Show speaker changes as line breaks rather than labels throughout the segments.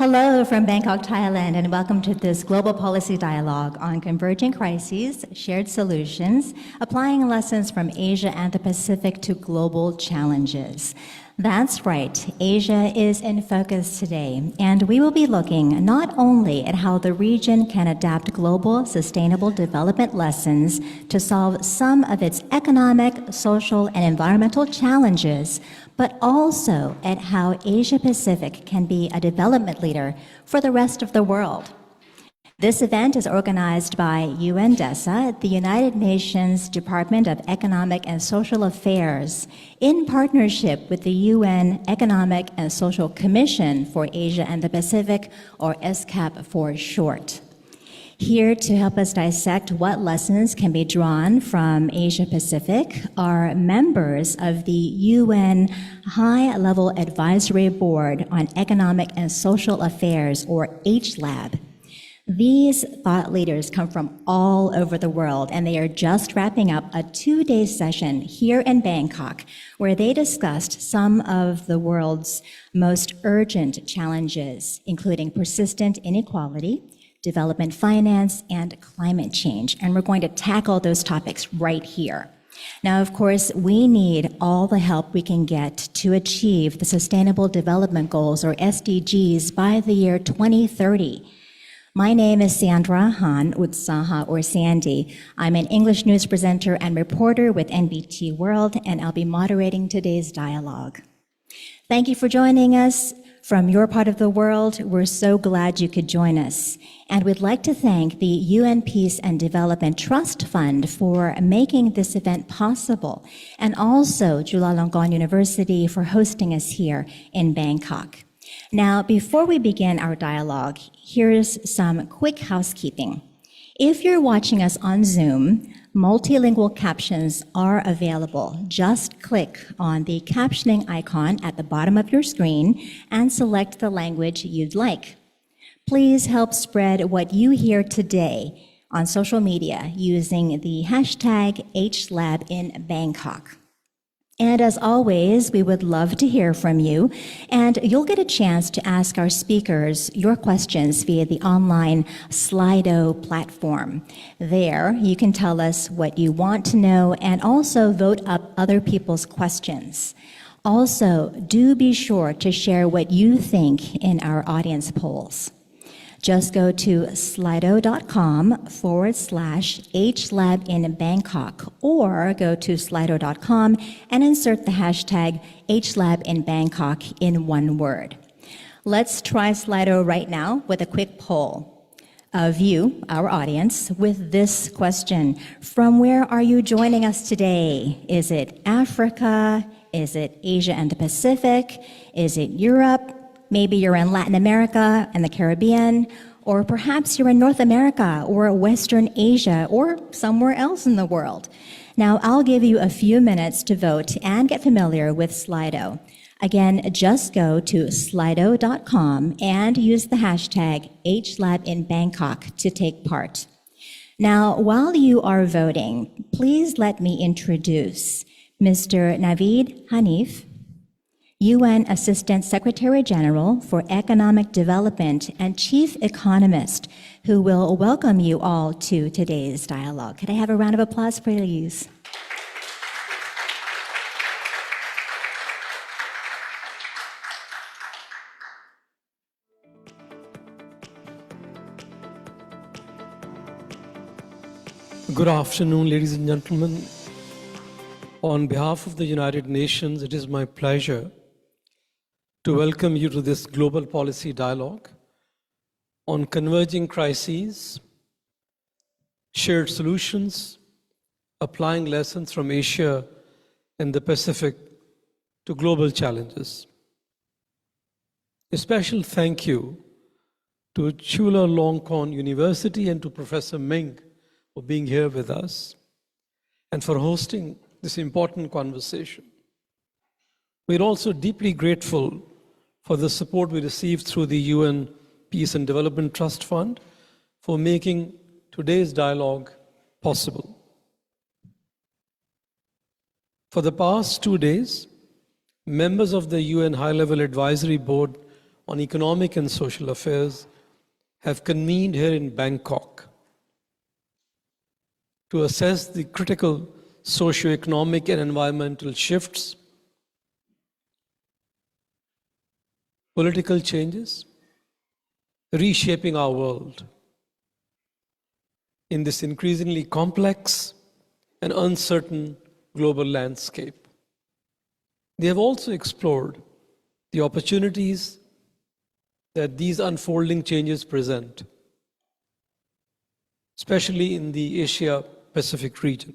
Hello from Bangkok, Thailand, and welcome to this global policy dialogue on converging crises, shared solutions, applying lessons from Asia and the Pacific to global challenges. That's right, Asia is in focus today, and we will be looking not only at how the region can adapt global sustainable development lessons to solve some of its economic, social, and environmental challenges, but also at how Asia-Pacific can be a development leader for the rest of the world. This event is organized by UN DESA, the United Nations Department of Economic and Social Affairs, in partnership with the UN Economic and Social Commission for Asia and the Pacific, or ESCAP for short. Here to help us dissect what lessons can be drawn from Asia-Pacific are members of the UN High-Level Advisory Board on Economic and Social Affairs, or HLAB. These thought leaders come from all over the world, and they are just wrapping up a 2-day session here in Bangkok, where they discussed some of the world's most urgent challenges, including persistent inequality, development finance, and climate change. And we're going to tackle those topics right here. Now, of course, we need all the help we can get to achieve the Sustainable Development Goals, or SDGs, by the year 2030. My name is Sandra Han Utsaha, or Sandy. I'm an English news presenter and reporter with NBT World, and I'll be moderating today's dialogue. Thank you for joining us from your part of the world. We're so glad you could join us. And we'd like to thank the UN Peace and Development Trust Fund for making this event possible, and also Chulalongkorn University for hosting us here in Bangkok. Now, before we begin our dialogue, here's some quick housekeeping. If you're watching us on Zoom, multilingual captions are available. Just click on the captioning icon at the bottom of your screen and select the language you'd like. Please help spread what you hear today on social media using the hashtag #HLabInBangkok. And as always, we would love to hear from you, and you'll get a chance to ask our speakers your questions via the online Slido platform. There, you can tell us what you want to know and also vote up other people's questions. Also, do be sure to share what you think in our audience polls. Just go to slido.com/HLabInBangkok, or go to slido.com and insert the hashtag HLabInBangkok in one word. Let's try Slido right now with a quick poll of you, our audience, with this question. From where are you joining us today? Is it Africa? Is it Asia and the Pacific? Is it Europe? Maybe you're in Latin America and the Caribbean, or perhaps you're in North America or Western Asia or somewhere else in the world. Now, I'll give you a few minutes to vote and get familiar with Slido. Again, just go to slido.com and use the hashtag HLabInBangkok to take part. Now, while you are voting, please let me introduce Mr. Naveed Hanif, UN Assistant Secretary General for Economic Development and Chief Economist, who will welcome you all to today's dialogue. Could I have a round of applause, please?
Good afternoon, ladies and gentlemen. On behalf of the United Nations, it is my pleasure to welcome you to this global policy dialogue on converging crises, shared solutions, applying lessons from Asia and the Pacific to global challenges. A special thank you to Chulalongkorn University and to Professor Ming for being here with us and for hosting this important conversation. We're also deeply grateful for the support we received through the UN Peace and Development Trust Fund for making today's dialogue possible. For the past 2 days, members of the UN High-Level Advisory Board on Economic and Social Affairs have convened here in Bangkok to assess the critical socio-economic and environmental shifts, political changes, reshaping our world in this increasingly complex and uncertain global landscape. They have also explored the opportunities that these unfolding changes present, especially in the Asia-Pacific region.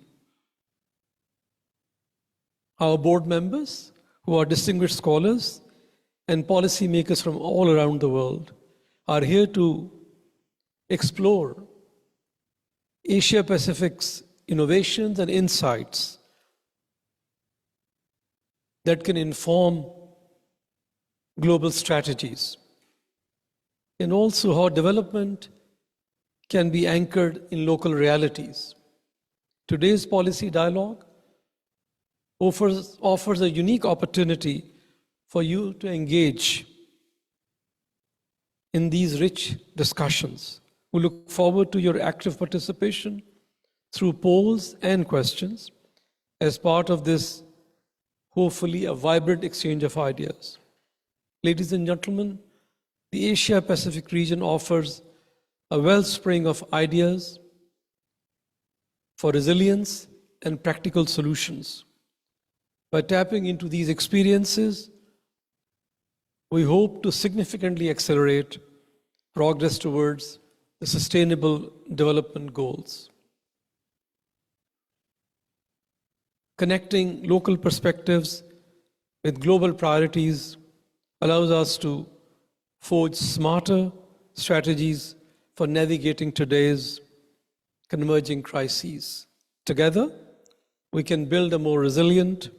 Our board members, who are distinguished scholars and policymakers from all around the world, are here to explore Asia-Pacific's innovations and insights that can inform global strategies, and also how development can be anchored in local realities. Today's policy dialogue offers a unique opportunity for you to engage in these rich discussions. We look forward to your active participation through polls and questions as part of this, hopefully, a vibrant exchange of ideas. Ladies and gentlemen, the Asia-Pacific region offers a wellspring of ideas for resilience and practical solutions. By tapping into these experiences, we hope to significantly accelerate progress towards the Sustainable Development Goals. Connecting local perspectives with global priorities allows us to forge smarter strategies for navigating today's converging crises. Together, we can build a more resilient,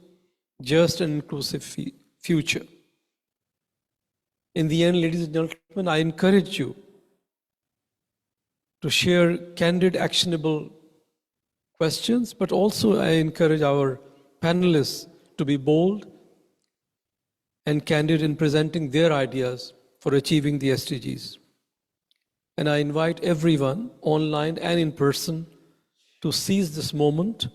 just and inclusive future. In the end, ladies and gentlemen, I encourage you to share candid, actionable questions, but also I encourage our panelists to be bold and candid in presenting their ideas for achieving the SDGs. And I invite everyone, online and in person, to seize this moment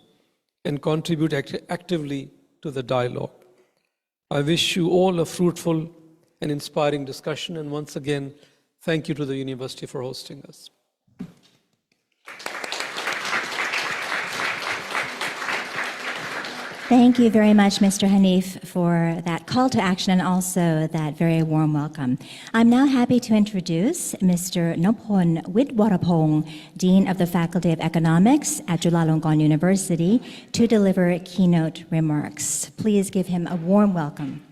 and contribute actively to the dialogue. I wish you all a fruitful and inspiring discussion, and once again, thank you to the university for hosting us.
Thank you very much, Mr. Hanif, for that call to action and also that very warm welcome. I'm now happy to introduce Mr. Nopon Widwarapong, Dean of the Faculty of Economics at Chulalongkorn University, to deliver keynote remarks. Please give him a warm welcome.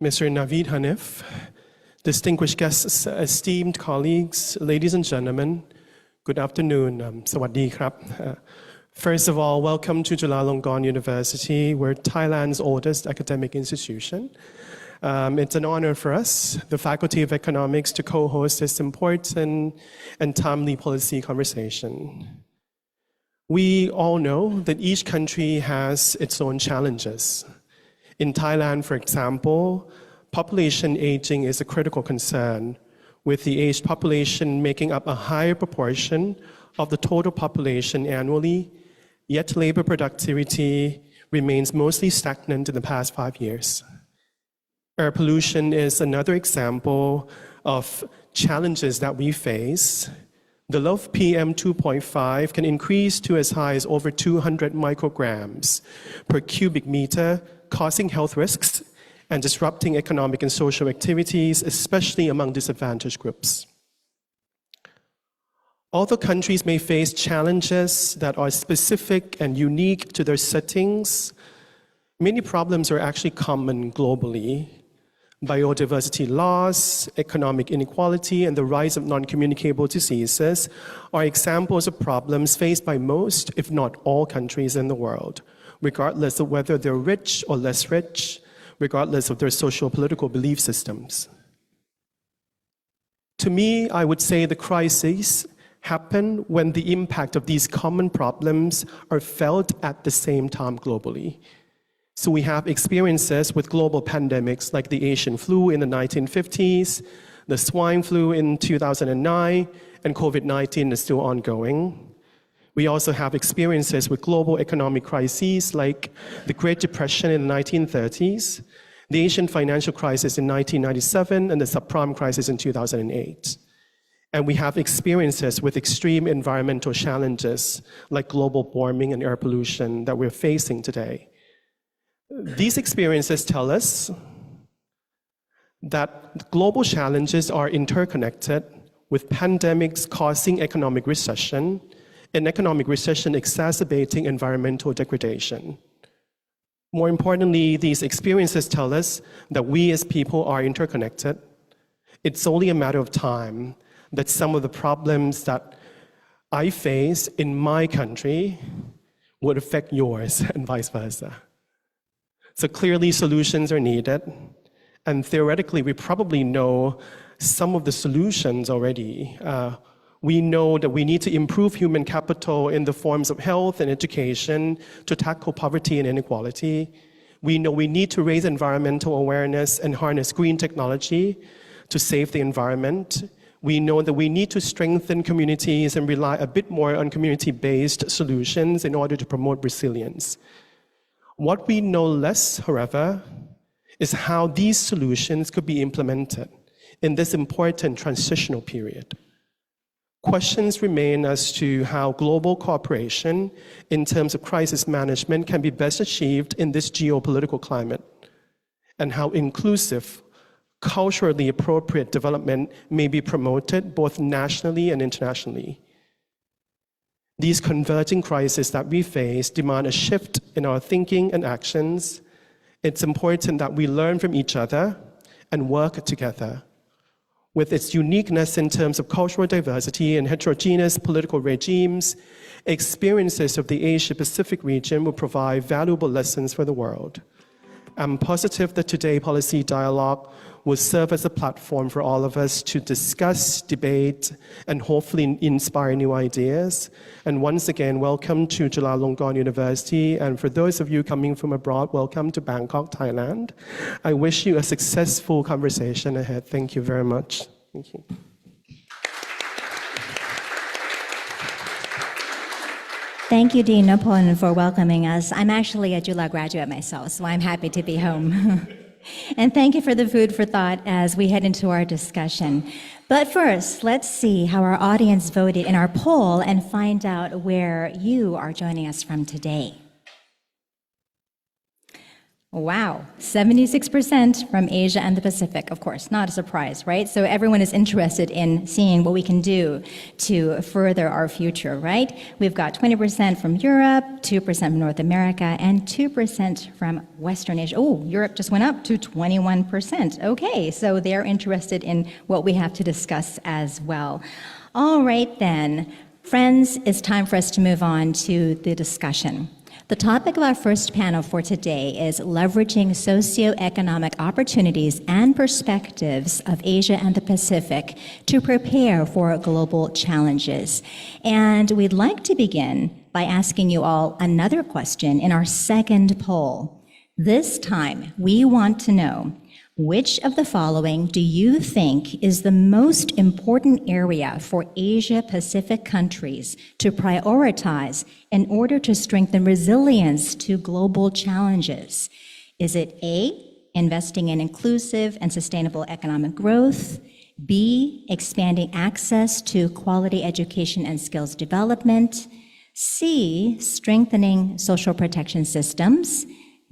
Mr. Naveed Hanif, distinguished guests, esteemed colleagues, ladies and gentlemen, good afternoon. Sawadee krap. First of all, welcome to Chulalongkorn University. We're Thailand's oldest academic institution. It's an honor for us, the Faculty of Economics, to co-host this important and timely policy conversation. We all know that each country has its own challenges. In Thailand, for example, population aging is a critical concern, with the aged population making up a higher proportion of the total population annually, yet labor productivity remains mostly stagnant in the past 5 years. Air pollution is another example of challenges that we face. The low PM 2.5 can increase to as high as over 200 micrograms per cubic meter, causing health risks and disrupting economic and social activities, especially among disadvantaged groups. Although countries may face challenges that are specific and unique to their settings, many problems are actually common globally. Biodiversity loss, economic inequality, and the rise of non-communicable diseases are examples of problems faced by most, if not all, countries in the world, regardless of whether they're rich or less rich, regardless of their socio-political belief systems. To me, I would say the crises happen when the impact of these common problems are felt at the same time globally. So we have experiences with global pandemics like the Asian flu in the 1950s, the swine flu in 2009, and COVID-19 is still ongoing. We also have experiences with global economic crises like the Great Depression in the 1930s, the Asian financial crisis in 1997, and the subprime crisis in 2008. And we have experiences with extreme environmental challenges like global warming and air pollution that we're facing today. These experiences tell us that global challenges are interconnected, with pandemics causing economic recession, and economic recession exacerbating environmental degradation. More importantly, these experiences tell us that we as people are interconnected. It's only a matter of time that some of the problems that I face in my country would affect yours and vice versa. So clearly solutions are needed, and theoretically we probably know some of the solutions already. We know that we need to improve human capital in the forms of health and education to tackle poverty and inequality. We know we need to raise environmental awareness and harness green technology to save the environment. We know that we need to strengthen communities and rely a bit more on community-based solutions in order to promote resilience. What we know less, however, is how these solutions could be implemented in this important transitional period. Questions remain as to how global cooperation in terms of crisis management can be best achieved in this geopolitical climate, and how inclusive, culturally appropriate development may be promoted both nationally and internationally. These converging crises that we face demand a shift in our thinking and actions. It's important that we learn from each other and work together. With its uniqueness in terms of cultural diversity and heterogeneous political regimes, experiences of the Asia-Pacific region will provide valuable lessons for the world. I'm positive that today's policy dialogue will serve as a platform for all of us to discuss, debate, and hopefully inspire new ideas. And once again, welcome to Chulalongkorn University. And for those of you coming from abroad, welcome to Bangkok, Thailand. I wish you a successful conversation ahead. Thank you very much. Thank you.
Thank you, Dean Nopon, for welcoming us. I'm actually a Jula graduate myself, so I'm happy to be home. And thank you for the food for thought as we head into our discussion. But first, let's see how our audience voted in our poll and find out where you are joining us from today. Wow, 76% from Asia and the Pacific, of course, not a surprise, right? So everyone is interested in seeing what we can do to further our future, right? We've got 20% from Europe, 2% from North America, and 2% from Western Asia. Oh, Europe just went up to 21%. Okay, so they're interested in what we have to discuss as well. All right then, friends, it's time for us to move on to the discussion. The topic of our first panel for today is leveraging socioeconomic opportunities and perspectives of Asia and the Pacific to prepare for global challenges. And we'd like to begin by asking you all another question in our second poll. This time, we want to know, which of the following do you think is the most important area for Asia-Pacific countries to prioritize in order to strengthen resilience to global challenges? Is it A, investing in inclusive and sustainable economic growth, B, expanding access to quality education and skills development, C, strengthening social protection systems,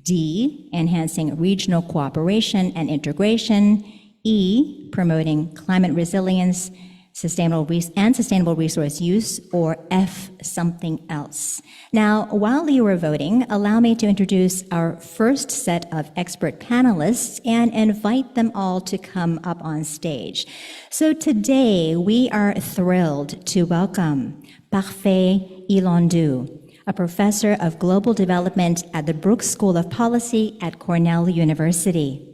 D, enhancing regional cooperation and integration, E, promoting climate resilience, sustainable resource use, or F, something else? Now, while you are voting, allow me to introduce our first set of expert panelists and invite them all to come up on stage. So today, we are thrilled to welcome Parfait Ilandu, a professor of global development at the Brooks School of Policy at Cornell University.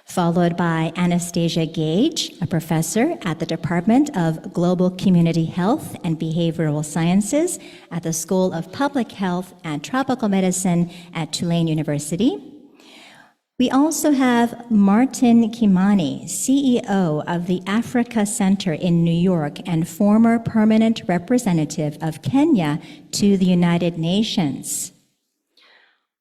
followed by Anastasia Gage, a professor at the Department of Global Community Health and Behavioral Sciences at the School of Public Health and Tropical Medicine at Tulane University. We also have Martin Kimani, CEO of the Africa Center in New York and former permanent representative of Kenya to the United Nations.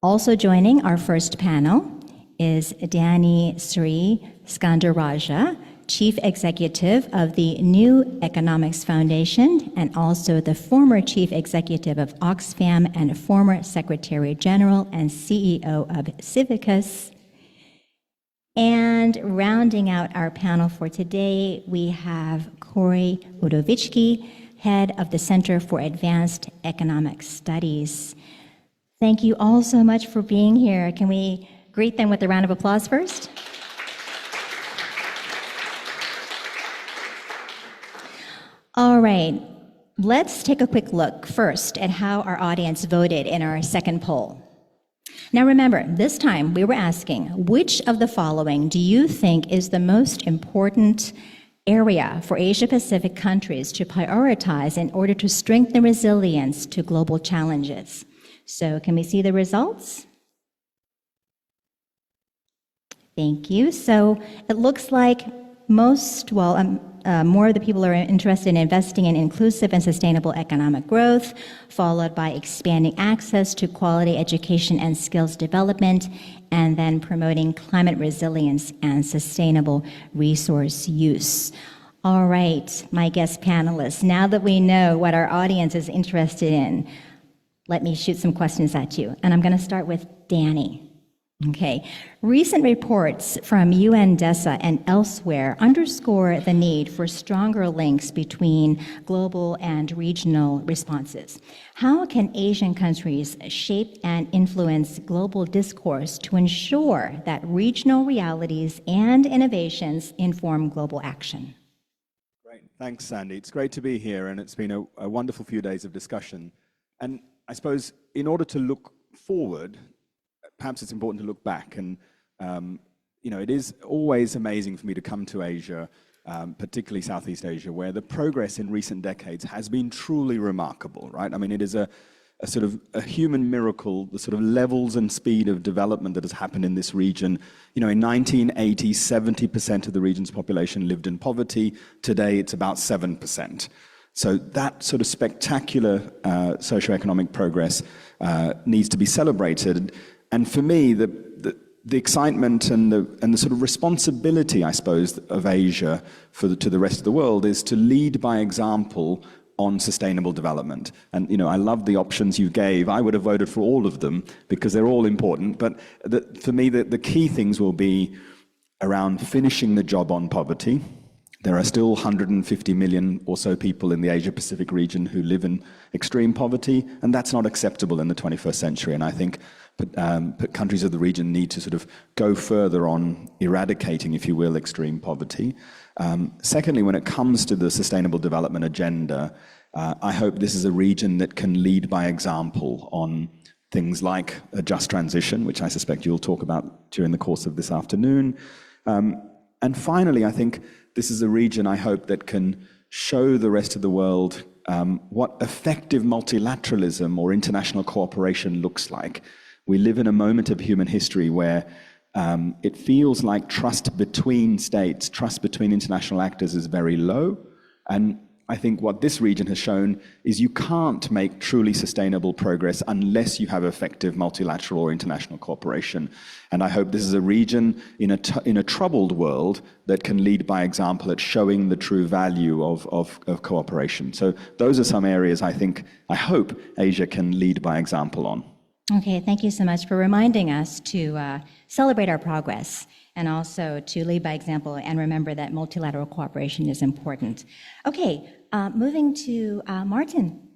Also joining our first panel is Dani Sri Skandaraja, Chief Executive of the New Economics Foundation and also the former Chief Executive of Oxfam and former Secretary General and CEO of Civicus. And rounding out our panel for today, we have Corey Udovicki, head of the Center for Advanced Economic Studies. Thank you all so much for being here. Can we greet them with a round of applause first? All right, let's take a quick look first at how our audience voted in our second poll. Now remember, this time we were asking, which of the following do you think is the most important area for Asia-Pacific countries to prioritize in order to strengthen resilience to global challenges? So can we see the results? Thank you. So it looks like more of the people are interested in investing in inclusive and sustainable economic growth, followed by expanding access to quality education and skills development, and then promoting climate resilience and sustainable resource use. All right, my guest panelists, now that we know what our audience is interested in, let me shoot some questions at you. And I'm going to start with Dani. Okay. Recent reports from UN DESA and elsewhere underscore the need for stronger links between global and regional responses. How can Asian countries shape and influence global discourse to ensure that regional realities and innovations inform global action?
Great. Thanks, Sandy. It's great to be here, and it's been a wonderful few days of discussion. And I suppose in order to look forward, perhaps it's important to look back, and it is always amazing for me to come to Asia, particularly Southeast Asia, where the progress in recent decades has been truly remarkable, right? I mean, it is a sort of a human miracle, the sort of levels and speed of development that has happened in this region. In 1980, 70% of the region's population lived in poverty. Today, it's about 7%. So that sort of spectacular socioeconomic progress needs to be celebrated. And for me, the excitement and the sort of responsibility, I suppose, of Asia to the rest of the world is to lead by example on sustainable development. And I love the options you gave. I would have voted for all of them because they're all important. But for me, the key things will be around finishing the job on poverty. There are still 150 million or so people in the Asia-Pacific region who live in extreme poverty, and that's not acceptable in the 21st century. And I think countries of the region need to sort of go further on eradicating, if you will, extreme poverty. Secondly, when it comes to the Sustainable Development Agenda, I hope this is a region that can lead by example on things like a just transition, which I suspect you'll talk about during the course of this afternoon. And finally, I think this is a region, I hope, that can show the rest of the world what effective multilateralism or international cooperation looks like. We live in a moment of human history where it feels like trust between states, trust between international actors is very low. And I think what this region has shown is you can't make truly sustainable progress unless you have effective multilateral or international cooperation. And I hope this is a region in a troubled world that can lead by example at showing the true value of cooperation. So those are some areas I hope Asia can lead by example on.
Okay, thank you so much for reminding us to celebrate our progress and also to lead by example and remember that multilateral cooperation is important. Okay, moving to Martin.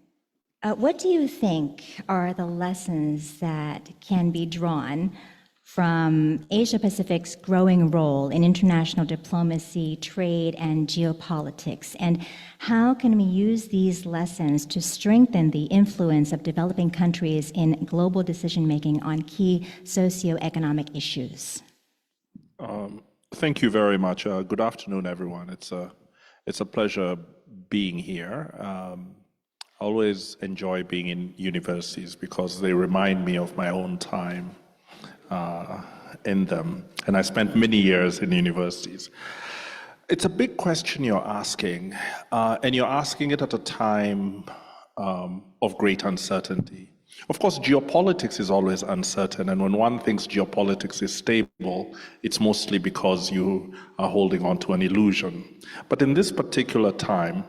What do you think are the lessons that can be drawn from Asia-Pacic's growing role in international diplomacy, trade, and geopolitics? And how can we use these lessons to strengthen the influence of developing countries in global decision-making on key socioeconomic issues?
Thank you very much. Good afternoon, everyone. It's a pleasure being here. I always enjoy being in universities because they remind me of my own time in them. And I spent many years in universities. It's a big question you're asking, and you're asking it at a time of great uncertainty. Of course, geopolitics is always uncertain, and when one thinks geopolitics is stable, it's mostly because you are holding on to an illusion. But in this particular time,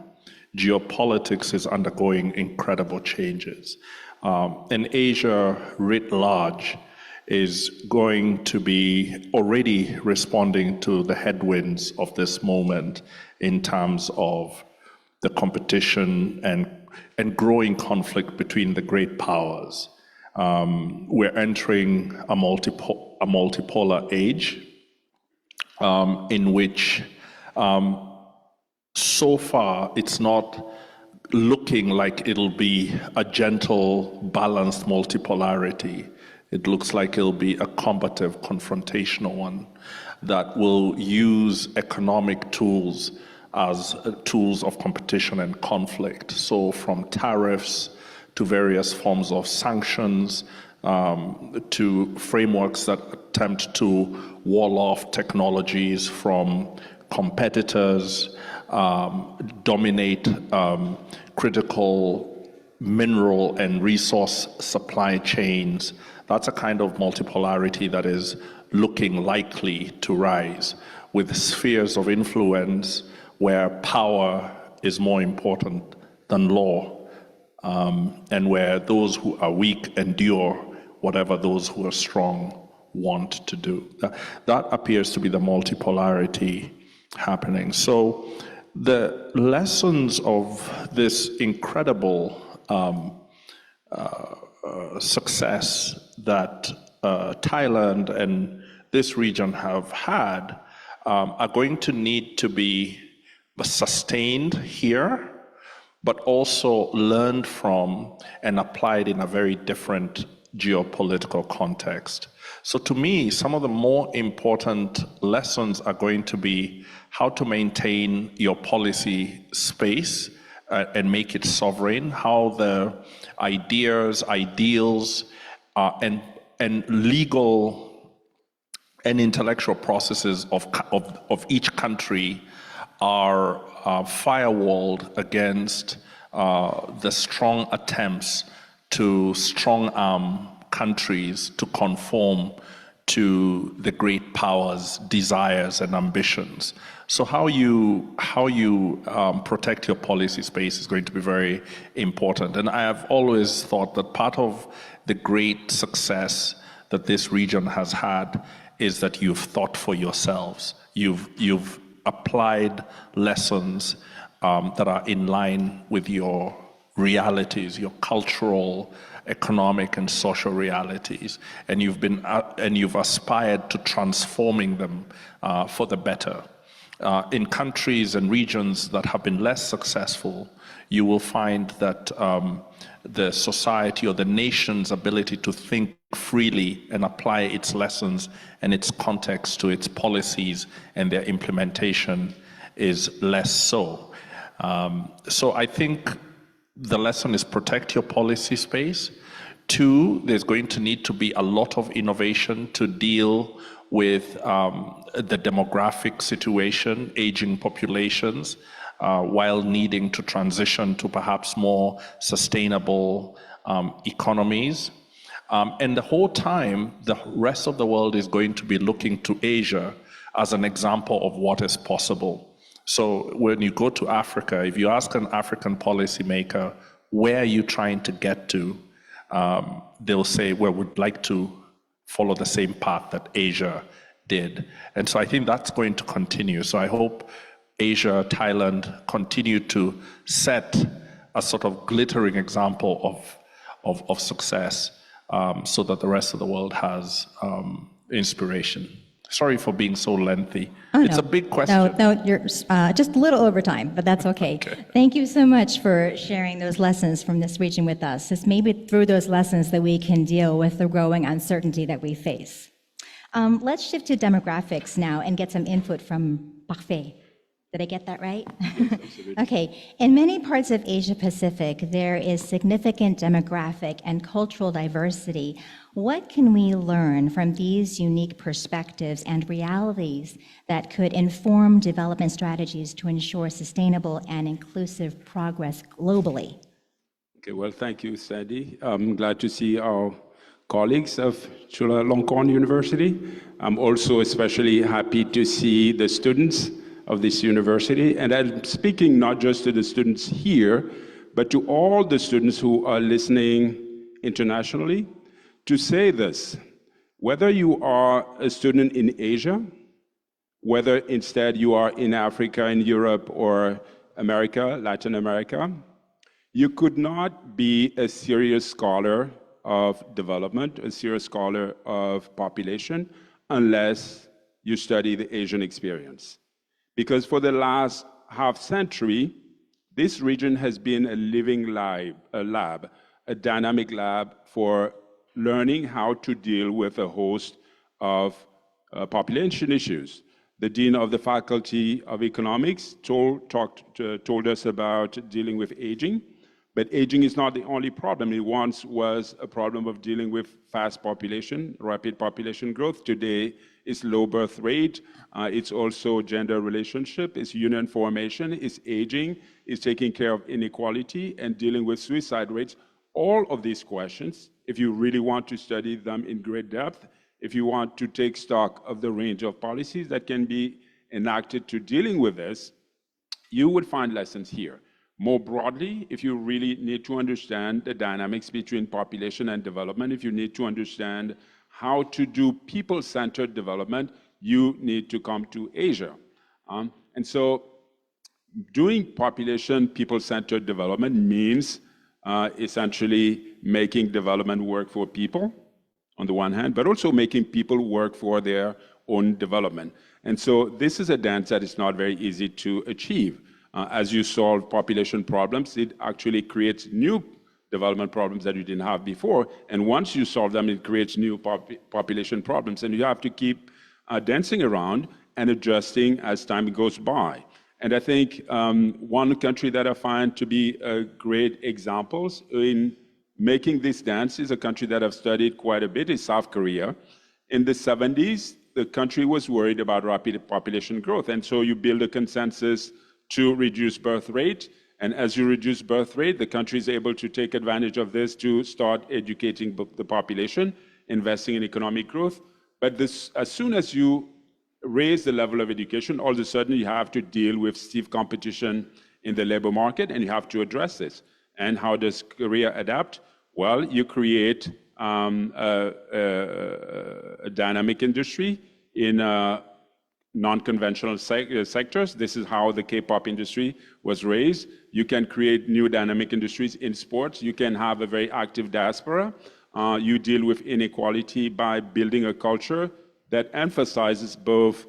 geopolitics is undergoing incredible changes. And Asia writ large is going to be already responding to the headwinds of this moment in terms of the competition and growing conflict between the great powers. We're entering a multipolar age in which so far it's not looking like it'll be a gentle, balanced multipolarity. It looks like it'll be a combative, confrontational one that will use economic tools as tools of competition and conflict. So from tariffs to various forms of sanctions, to frameworks that attempt to wall off technologies from competitors, dominate critical mineral and resource supply chains. That's a kind of multipolarity that is looking likely to rise, with spheres of influence where power is more important than law, and where those who are weak endure whatever those who are strong want to do. That appears to be the multipolarity happening. So the lessons of this incredible success that Thailand and this region have had are going to need to be sustained here, but also learned from and applied in a very different geopolitical context. So to me, some of the more important lessons are going to be how to maintain your policy space and make it sovereign, how the ideas, ideals, and legal and intellectual processes of each country are firewalled against the strong attempts to strong-arm countries to conform to the great powers' desires and ambitions. So how you protect your policy space is going to be very important. And I have always thought that part of the great success that this region has had is that you've thought for yourselves. You've applied lessons that are in line with your realities, your cultural, economic, and social realities, and you've aspired to transforming them for the better. In countries and regions that have been less successful, you will find that the society or the nation's ability to think freely and apply its lessons and its context to its policies and their implementation is less so. So I think the lesson is protect your policy space. 2, there's going to need to be a lot of innovation to deal with the demographic situation, aging populations, while needing to transition to perhaps more sustainable economies. And the whole time, the rest of the world is going to be looking to Asia as an example of what is possible. So when you go to Africa, if you ask an African policymaker, where are you trying to get to? They'll say, well, we'd like to follow the same path that Asia did. And so I think that's going to continue. So I hope Asia, Thailand continue to set a sort of glittering example of success, so that the rest of the world has inspiration. Sorry for being so lengthy.
Oh,
it's
no.
a big question.
No, you're just a little over time, but that's okay.
Okay.
Thank you so much for sharing those lessons from this region with us. It's maybe through those lessons that we can deal with the growing uncertainty that we face. Let's shift to demographics now and get some input from Parfait. Did I get that right? Okay. In many parts of Asia Pacific, there is significant demographic and cultural diversity. What can we learn from these unique perspectives and realities that could inform development strategies to ensure sustainable and inclusive progress globally?
Okay, well, thank you, Sandy. I'm glad to see our colleagues of Chulalongkorn University. I'm also especially happy to see the students of this university. And I'm speaking not just to the students here, but to all the students who are listening internationally, to say this: whether you are a student in Asia, whether instead you are in Africa, in Europe, or America, Latin America, you could not be a serious scholar of development, a serious scholar of population, unless you study the Asian experience. Because for the last half century, this region has been a living lab, a dynamic lab for learning how to deal with a host of population issues. The Dean of the Faculty of Economics told us about dealing with aging, but aging is not the only problem. It once was a problem of dealing with fast population, rapid population growth. Today, it's low birth rate. It's also gender relationship. It's union formation. It's aging. It's taking care of inequality and dealing with suicide rates. All of these questions, if you really want to study them in great depth, if you want to take stock of the range of policies that can be enacted to dealing with this, you would find lessons here. More broadly, if you really need to understand the dynamics between population and development, if you need to understand how to do people-centered development, you need to come to Asia. And so doing population, people-centered development means essentially making development work for people, on the one hand, but also making people work for their own development. And so this is a dance that is not very easy to achieve. As you solve population problems, it actually creates new development problems that you didn't have before. And once you solve them, it creates new population problems. And you have to keep dancing around and adjusting as time goes by. And I think one country that I find to be great examples in making this dance is a country that I've studied quite a bit, is South Korea. In the 70s, the country was worried about rapid population growth. And so you build a consensus to reduce birth rate. And as you reduce birth rate, the country is able to take advantage of this to start educating the population, investing in economic growth. But this, as soon as you raise the level of education, all of a sudden you have to deal with stiff competition in the labor market, and you have to address this. And how does Korea adapt? Well, you create a dynamic industry in non-conventional sectors. This is how the K-pop industry was raised. You can create new dynamic industries in sports. You can have a very active diaspora. You deal with inequality by building a culture that emphasizes both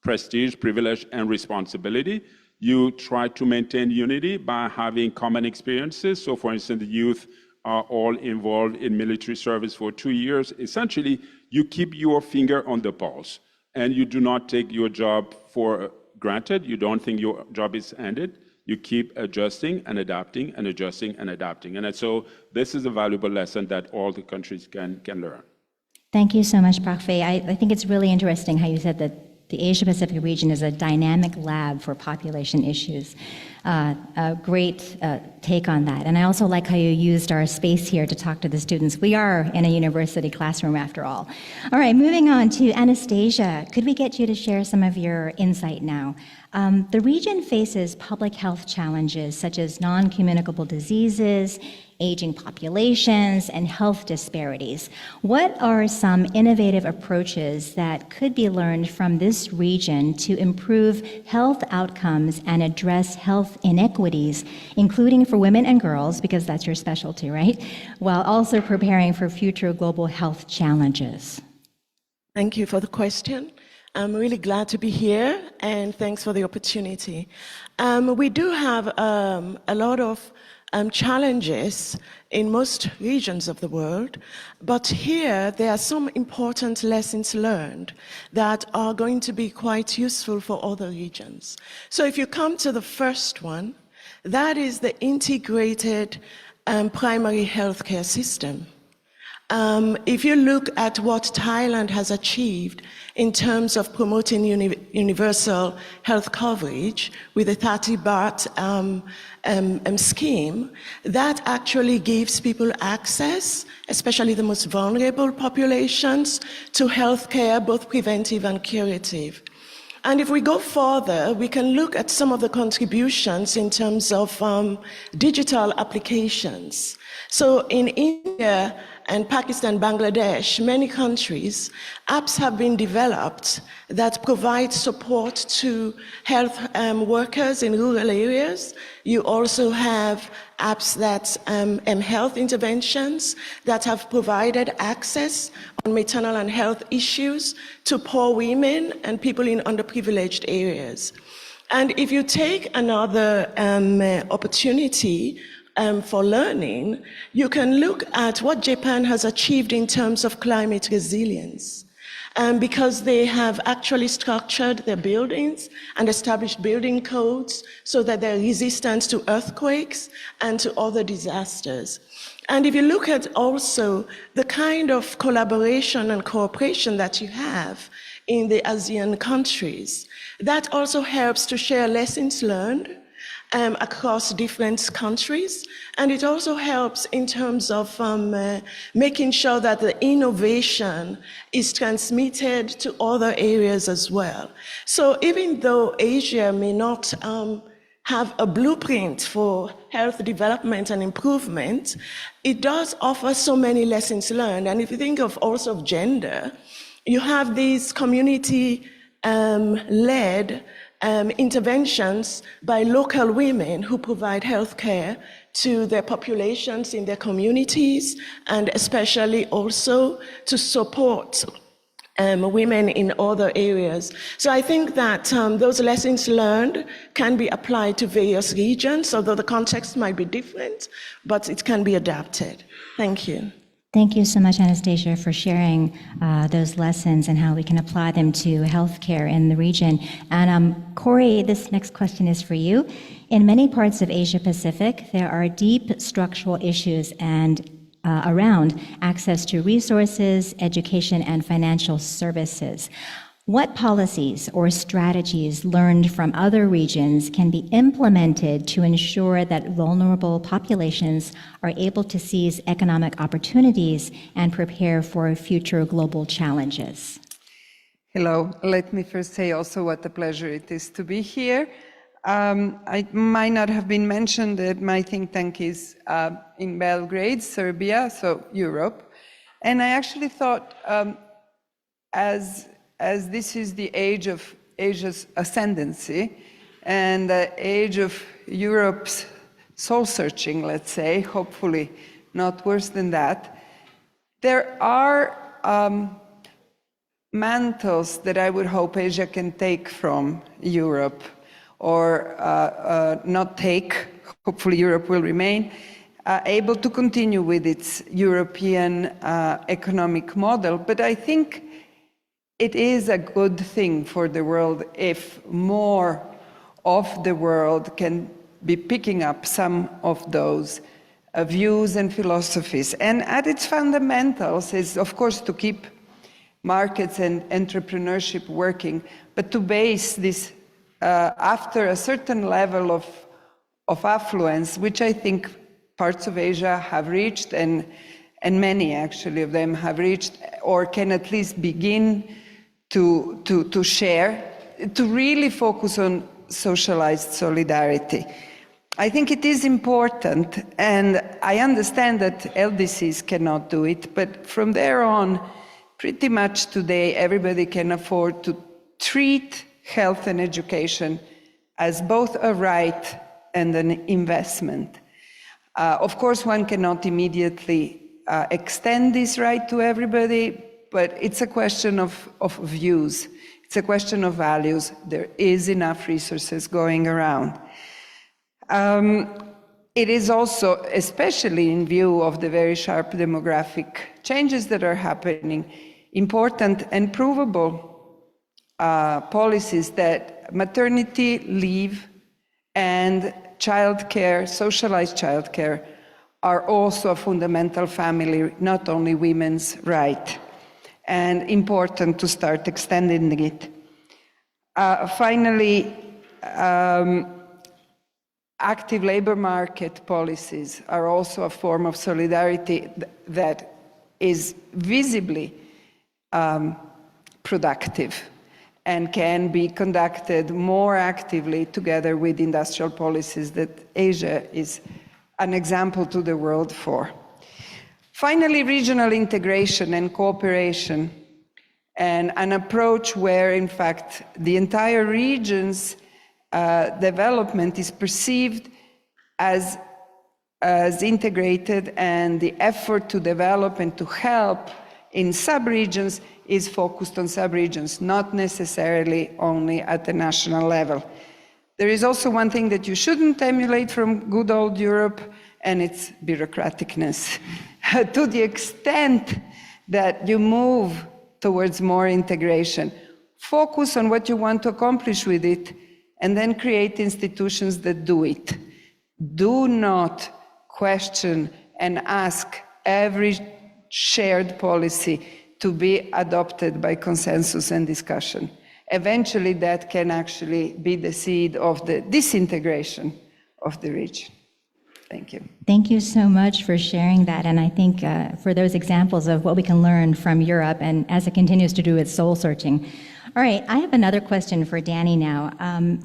prestige, privilege, and responsibility. You try to maintain unity by having common experiences. So for instance, the youth are all involved in military service for 2 years. Essentially, you keep your finger on the pulse, and you do not take your job for granted. You don't think your job is ended. You keep adjusting and adapting and adjusting and adapting. And so this is a valuable lesson that all the countries can learn.
Thank you so much, Parfait. I think it's really interesting how you said that the Asia-Pacific region is a dynamic lab for population issues. A great take on that. And I also like how you used our space here to talk to the students. We are in a university classroom after all. All right, moving on to Anastasia. Could we get you to share some of your insight now? The region faces public health challenges such as non-communicable diseases, aging populations, and health disparities. What are some innovative approaches that could be learned from this region to improve health outcomes and address health inequities, including for women and girls, because that's your specialty, right? While also preparing for future global health challenges.
Thank you for the question. I'm really glad to be here, and thanks for the opportunity. We do have a lot of challenges in most regions of the world, but here there are some important lessons learned that are going to be quite useful for other regions. So if you come to the first one, that is the integrated primary healthcare system. If you look at what Thailand has achieved in terms of promoting universal health coverage with the 30 baht scheme, that actually gives people access, especially the most vulnerable populations, to healthcare, both preventive and curative. And if we go further, we can look at some of the contributions in terms of digital applications. So in India and Pakistan, Bangladesh, many countries, apps have been developed that provide support to health workers in rural areas. You also have apps that health interventions that have provided access on maternal and health issues to poor women and people in underprivileged areas. And if you take another opportunity for learning, you can look at what Japan has achieved in terms of climate resilience. Because they have actually structured their buildings and established building codes so that they're resistant to earthquakes and to other disasters. And if you look at also the kind of collaboration and cooperation that you have in the ASEAN countries, that also helps to share lessons learned across different countries, and it also helps in terms of making sure that the innovation is transmitted to other areas as well. So even though Asia may not have a blueprint for health development and improvement, it does offer so many lessons learned. And if you think of also of gender, you have these community led interventions by local women who provide health care to their populations in their communities, and especially also to support women in other areas. So I think that those lessons learned can be applied to various regions, although the context might be different, but it can be adapted. Thank you.
Thank you so much, Anastasia, for sharing those lessons and how we can apply them to healthcare in the region. And Corey, this next question is for you. In many parts of Asia Pacific, there are deep structural issues and around access to resources, education, and financial services. What policies or strategies learned from other regions can be implemented to ensure that vulnerable populations are able to seize economic opportunities and prepare for future global challenges?
Hello. Let me first say also what a pleasure it is to be here. It might not have been mentioned that my think tank is in Belgrade, Serbia, so Europe. And I actually thought as this is the age of Asia's ascendancy and the age of Europe's soul-searching, let's say, hopefully not worse than that, there are mantles that I would hope Asia can take from Europe, or not take, hopefully Europe will remain, able to continue with its European economic model. But I think it is a good thing for the world if more of the world can be picking up some of those views and philosophies. And at its fundamentals is, of course, to keep markets and entrepreneurship working, but to base this after a certain level of affluence, which I think parts of Asia have reached, and many actually of them have reached, or can at least begin to share, to really focus on socialized solidarity. I think it is important, and I understand that LDCs cannot do it, but from there on, pretty much today, everybody can afford to treat health and education as both a right and an investment. Of course, one cannot immediately extend this right to everybody, but it's a question of views. It's a question of values. There is enough resources going around. it is also, especially in view of the very sharp demographic changes that are happening, important and provable policies that maternity leave and childcare, socialized childcare, are also a fundamental family, not only women's right, and important to start extending it. Finally, active labor market policies are also a form of solidarity that is visibly productive and can be conducted more actively together with industrial policies that Asia is an example to the world for. Finally, regional integration and cooperation, and an approach where, in fact, the entire region's development is perceived as integrated, and the effort to develop and to help in sub-regions is focused on sub-regions, not necessarily only at the national level. There is also one thing that you shouldn't emulate from good old Europe, and it's bureaucraticness. To the extent that you move towards more integration, focus on what you want to accomplish with it, and then create institutions that do it. Do not question and ask every shared policy to be adopted by consensus and discussion. Eventually, that can actually be the seed of the disintegration of the region. Thank you.
Thank you so much for sharing that. And I think for those examples of what we can learn from Europe and as it continues to do its soul searching. All right, I have another question for Danny now.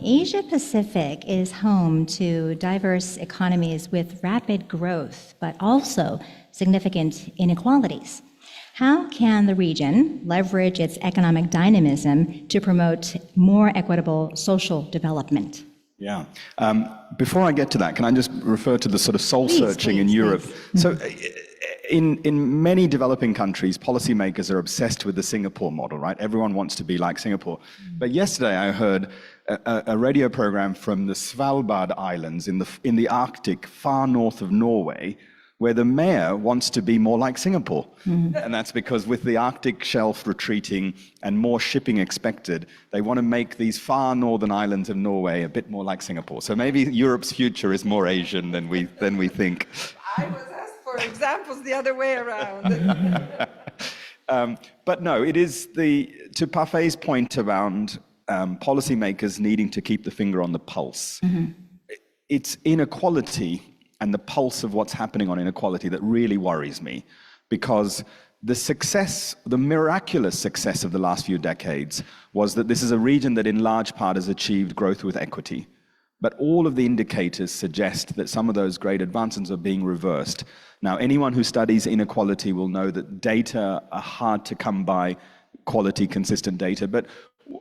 Asia Pacific is home to diverse economies with rapid growth, but also significant inequalities. How can the region leverage its economic dynamism to promote more equitable social development?
Yeah. Before I get to that, can I just refer to the sort of soul-searching in Europe? So in many developing countries, policymakers are obsessed with the Singapore model, right? Everyone wants to be like Singapore. But yesterday I heard a radio program from the Svalbard Islands in the Arctic, far north of Norway, where the mayor wants to be more like Singapore. And that's because with the Arctic shelf retreating and more shipping expected, they want to make these far northern islands of Norway a bit more like Singapore. So maybe Europe's future is more Asian than we think.
I was asked for examples the other way around.
But no, it is to Parfai's point around policymakers needing to keep the finger on the pulse. It's inequality and the pulse of what's happening on inequality that really worries me, because the miraculous success of the last few decades was that this is a region that in large part has achieved growth with equity. But all of the indicators suggest that some of those great advances are being reversed. Now, anyone who studies inequality will know that data are hard to come by, quality, consistent data. But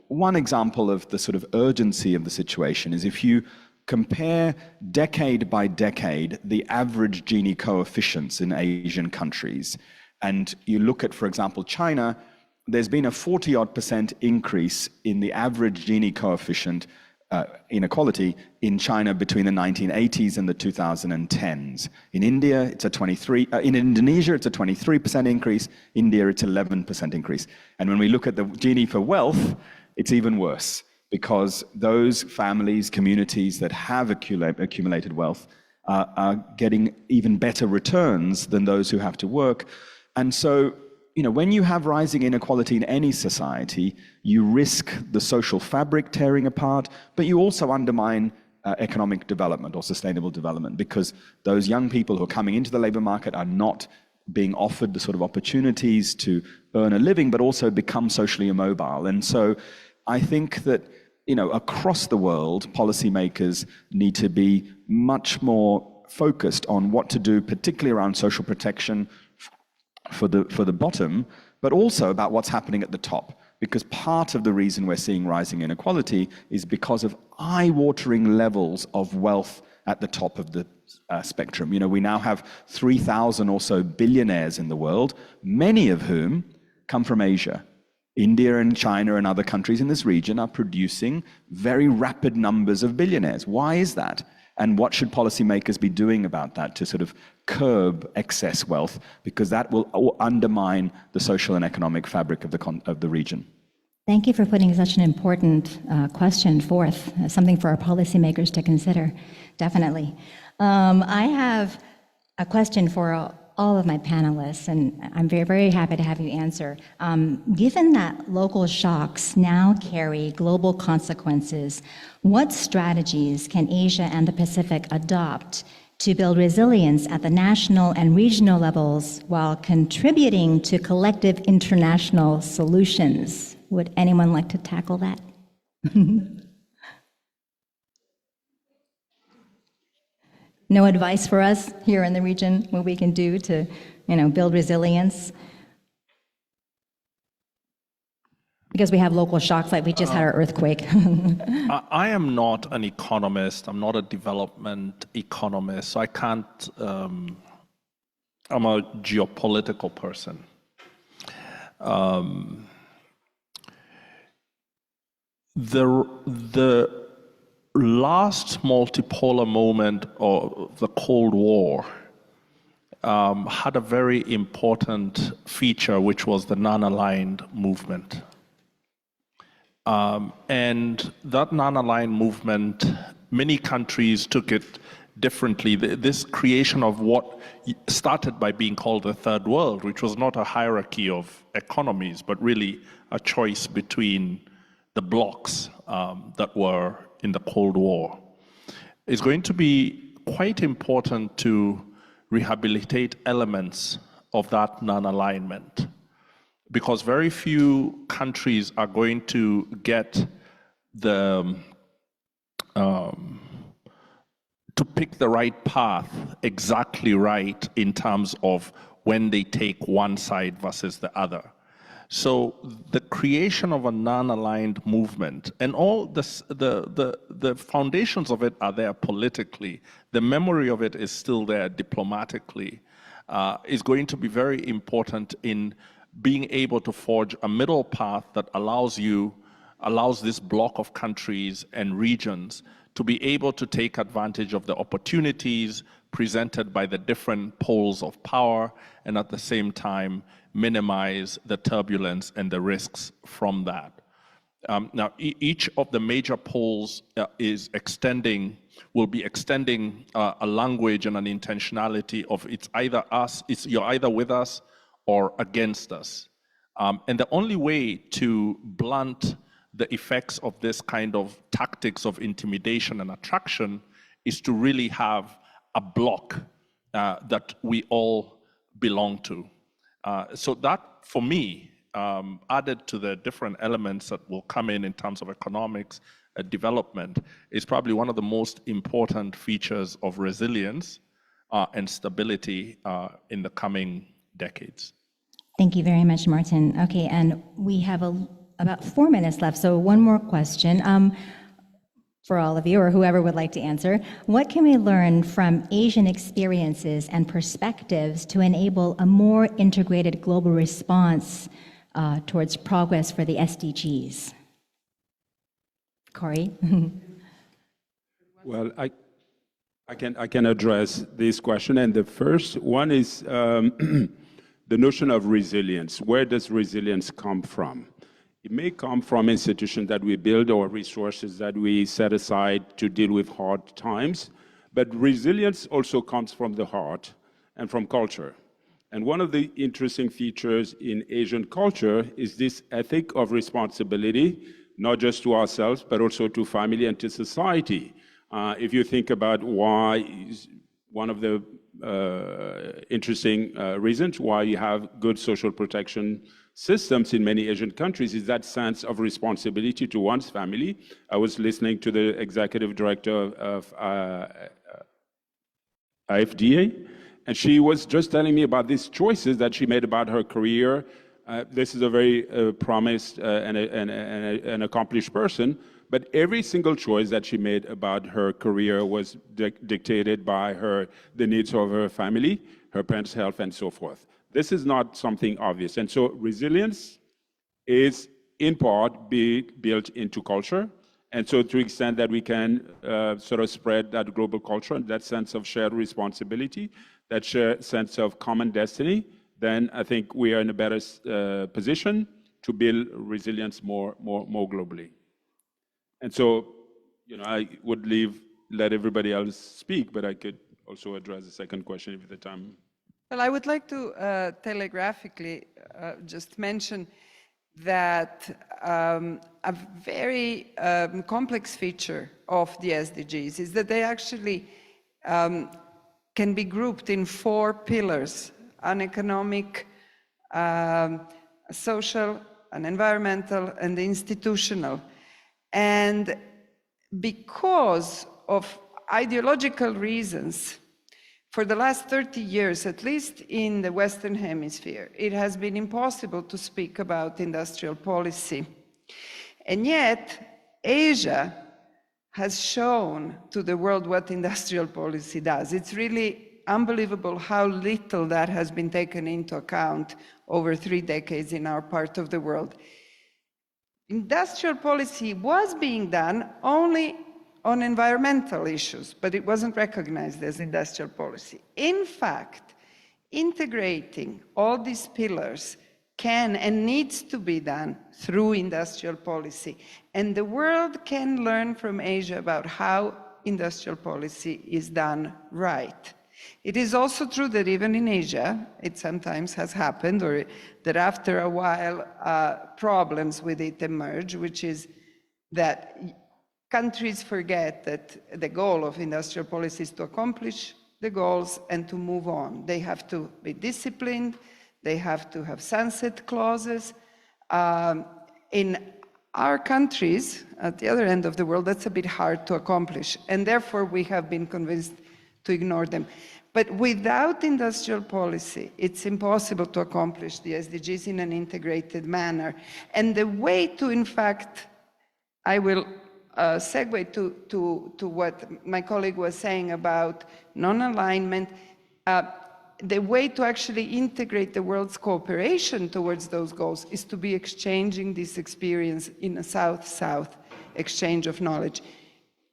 one example of the sort of urgency of the situation is if you compare decade by decade the average Gini coefficients in Asian countries, and you look at, for example, China, there's been a 40-odd% increase in the average Gini coefficient inequality in China between the 1980s and the 2010s. In India, it's in Indonesia, it's a 23% increase. India, it's 11% increase. And when we look at the Gini for wealth, it's even worse, because those families, communities that have accumulated wealth are getting even better returns than those who have to work. And so, when you have rising inequality in any society, you risk the social fabric tearing apart, but you also undermine economic development or sustainable development, because those young people who are coming into the labor market are not being offered the sort of opportunities to earn a living, but also become socially immobile. And so I think that across the world, policymakers need to be much more focused on what to do, particularly around social protection for the bottom, but also about what's happening at the top. Because part of the reason we're seeing rising inequality is because of eye-watering levels of wealth at the top of the spectrum. We now have 3,000 or so billionaires in the world, many of whom come from Asia. India and China and other countries in this region are producing very rapid numbers of billionaires. Why is that? And what should policymakers be doing about that to sort of curb excess wealth, because that will undermine the social and economic fabric of the region?
Thank you for putting such an important question forth, something for our policymakers to consider, definitely. I have a question for all of my panelists, and I'm very, very happy to have you answer. Given that local shocks now carry global consequences, what strategies can Asia and the Pacific adopt to build resilience at the national and regional levels while contributing to collective international solutions? Would anyone like to tackle that? No advice for us here in the region, what we can do to, build resilience? Because we have local shocks, like we just had our earthquake.
I am not an economist. I'm not a development economist, so I can't. I'm a geopolitical person. The last multipolar moment of the Cold War had a very important feature, which was the non-aligned movement. And that non-aligned movement, many countries took it differently. This creation of what started by being called the Third World, which was not a hierarchy of economies, but really a choice between the blocs that were in the Cold War, is going to be quite important to rehabilitate elements of that non-alignment, because very few countries are going to get to pick the right path exactly right in terms of when they take one side versus the other. So the creation of a non-aligned movement, and all the foundations of it are there politically, the memory of it is still there diplomatically, is going to be very important in being able to forge a middle path that allows this block of countries and regions to be able to take advantage of the opportunities presented by the different poles of power, and at the same time minimize the turbulence and the risks from that. Now, each of the major poles will be extending a language and an intentionality of you're either with us or against us. And the only way to blunt the effects of this kind of tactics of intimidation and attraction is to really have a block that we all belong to. So that, for me, added to the different elements that will come in terms of economics, development, is probably one of the most important features of resilience and stability in the coming decades.
Thank you very much, Martin. Okay, and we have about 4 minutes left, so one more question. For all of you, or whoever would like to answer, what can we learn from Asian experiences and perspectives to enable a more integrated global response towards progress for the SDGs? Corey?
Well, I can address this question, and the first one is the notion of resilience. Where does resilience come from? It may come from institutions that we build or resources that we set aside to deal with hard times, but resilience also comes from the heart and from culture. And one of the interesting features in Asian culture is this ethic of responsibility, not just to ourselves, but also to family and to society. If you think about why, one of the interesting reasons why you have good social protection systems in many Asian countries is that sense of responsibility to one's family. I was listening to the executive director of IFDA, and she was just telling me about these choices that she made about her career. This is a very promised and an accomplished person, but every single choice that she made about her career was dictated by the needs of her family, her parents' health, and so forth. This is not something obvious. And so resilience is, in part, built into culture And so to the extent that we can sort of spread that global culture and that sense of shared responsibility, that shared sense of common destiny, then I think we are in a better position to build resilience more globally. And so, I would let everybody else speak, but I could also address the second question if the time.
Well, I would like to telegraphically just mention that a very complex feature of the SDGs is that they actually can be grouped in 4 pillars: an economic, social, an environmental, and institutional. And because of ideological reasons, for the last 30 years, at least in the Western Hemisphere, it has been impossible to speak about industrial policy. And yet, Asia has shown to the world what industrial policy does. It's really unbelievable how little that has been taken into account over 3 decades in our part of the world. Industrial policy was being done only on environmental issues, but it wasn't recognized as industrial policy. In fact, integrating all these pillars can and needs to be done through industrial policy. And the world can learn from Asia about how industrial policy is done right. It is also true that even in Asia, it sometimes has happened, or that after a while, problems with it emerge, which is that countries forget that the goal of industrial policy is to accomplish the goals and to move on. They have to be disciplined, they have to have sunset clauses. In our countries, at the other end of the world, that's a bit hard to accomplish, and therefore we have been convinced to ignore them. But without industrial policy, it's impossible to accomplish the SDGs in an integrated manner. And the way to, in fact, I will segue to what my colleague was saying about non-alignment, the way to actually integrate the world's cooperation towards those goals is to be exchanging this experience in a South-South exchange of knowledge.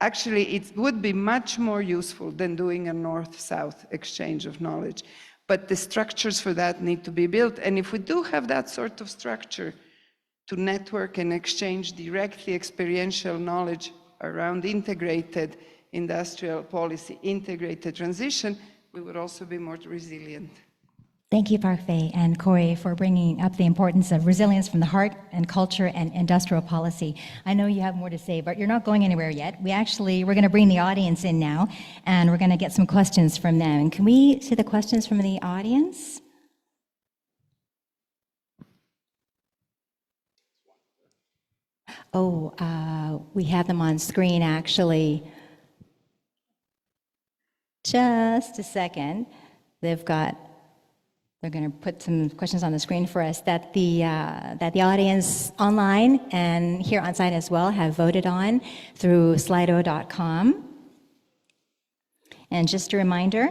Actually, it would be much more useful than doing a North-South exchange of knowledge. But the structures for that need to be built. And if we do have that sort of structure to network and exchange directly experiential knowledge around integrated industrial policy, integrated transition, we would also be more resilient.
Thank you, Parfait and Corey, for bringing up the importance of resilience from the heart and culture and industrial policy. I know you have more to say, but you're not going anywhere yet. We're going to bring the audience in now, and we're going to get some questions from them. And can we see the questions from the audience? Oh, we have them on screen, actually. Just a second. They're going to put some questions on the screen for us that the audience online and here on site as well have voted on through slido.com. And just a reminder,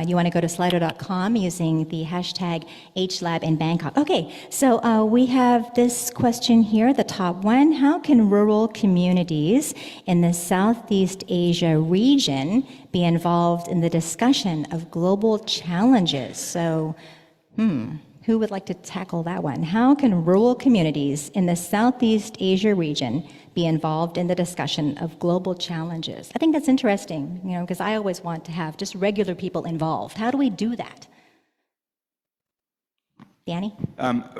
you want to go to slido.com using the hashtag HLab in Bangkok. Okay, so we have this question here, the top one. How can rural communities in the Southeast Asia region be involved in the discussion of global challenges? So, who would like to tackle that one? How can rural communities in the Southeast Asia region be involved in the discussion of global challenges? I think that's interesting, because I always want to have just regular people involved. How do we do that? Danny?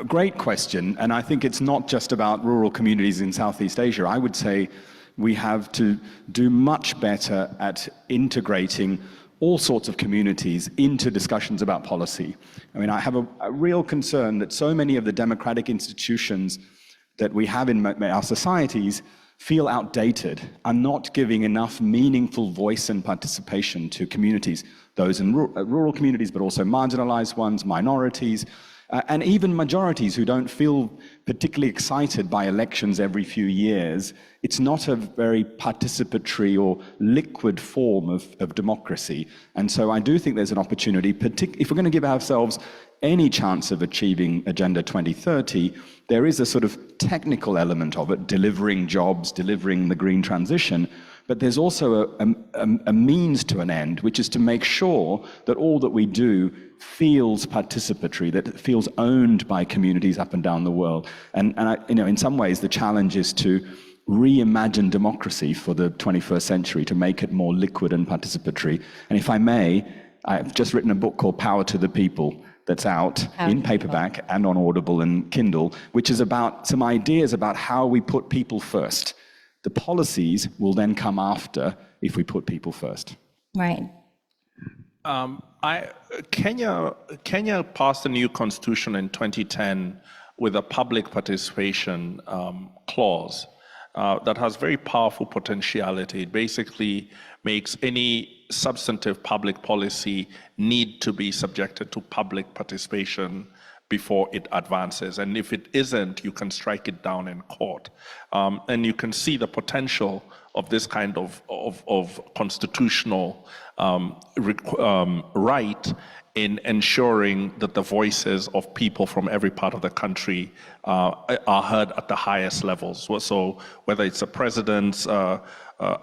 Great question, and I think it's not just about rural communities in Southeast Asia. I would say we have to do much better at integrating all sorts of communities into discussions about policy. I mean, I have a real concern that so many of the democratic institutions that we have in our societies feel outdated, are not giving enough meaningful voice and participation to communities, those in rural communities, but also marginalized ones, minorities. And even majorities who don't feel particularly excited by elections every few years, it's not a very participatory or liquid form of democracy. And so I do think there's an opportunity, if we're going to give ourselves any chance of achieving Agenda 2030, there is a sort of technical element of it, delivering jobs, delivering the green transition, but there's also a means to an end, which is to make sure that all that we do feels participatory, that it feels owned by communities up and down the world. And in some ways, the challenge is to reimagine democracy for the 21st century, to make it more liquid and participatory. And if I may, I've just written a book called Power to the People, that's out in paperback and on Audible and Kindle, which is about some ideas about how we put people first. The policies will then come after if we put people first.
Right.
Kenya passed a new constitution in 2010 with a public participation clause that has very powerful potentiality. It basically makes any substantive public policy need to be subjected to public participation before it advances. And if it isn't, you can strike it down in court. And you can see the potential of this kind of constitutional right in ensuring that the voices of people from every part of the country are heard at the highest levels. So whether it's the president's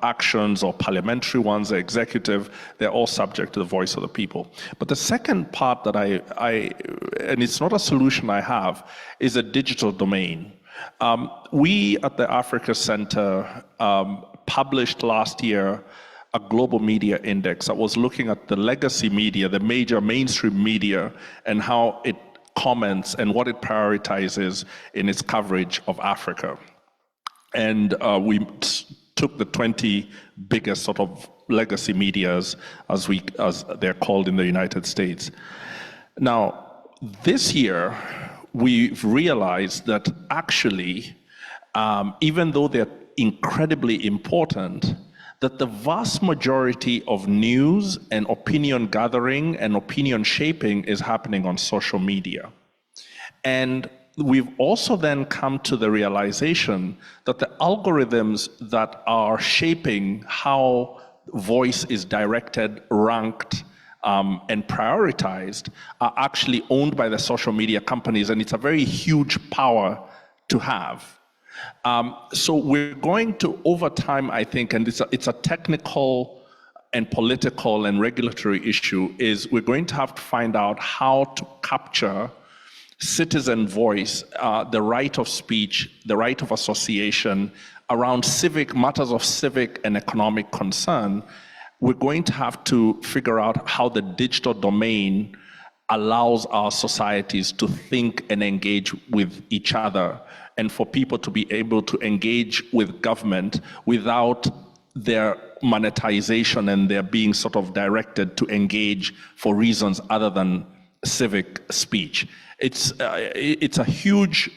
actions or parliamentary ones, the executive, they're all subject to the voice of the people. But the second part that and it's not a solution I have, is a digital domain. We at the Africa Center published last year a global media index that was looking at the legacy media, the major mainstream media, and how it comments and what it prioritizes in its coverage of Africa. And we took the 20 biggest sort of legacy medias, as they're called in the United States. Now, this year, we've realized that actually, even though they're incredibly important, that the vast majority of news and opinion gathering and opinion shaping is happening on social media. And we've also then come to the realization that the algorithms that are shaping how voice is directed, ranked, and prioritized are actually owned by the social media companies, and it's a very huge power to have. So we're going to, over time, I think, and it's a technical and political and regulatory issue, is we're going to have to find out how to capture citizen voice, the right of speech, the right of association around matters of civic and economic concern. We're going to have to figure out how the digital domain allows our societies to think and engage with each other, and for people to be able to engage with government without their monetization and their being sort of directed to engage for reasons other than civic speech. It's a huge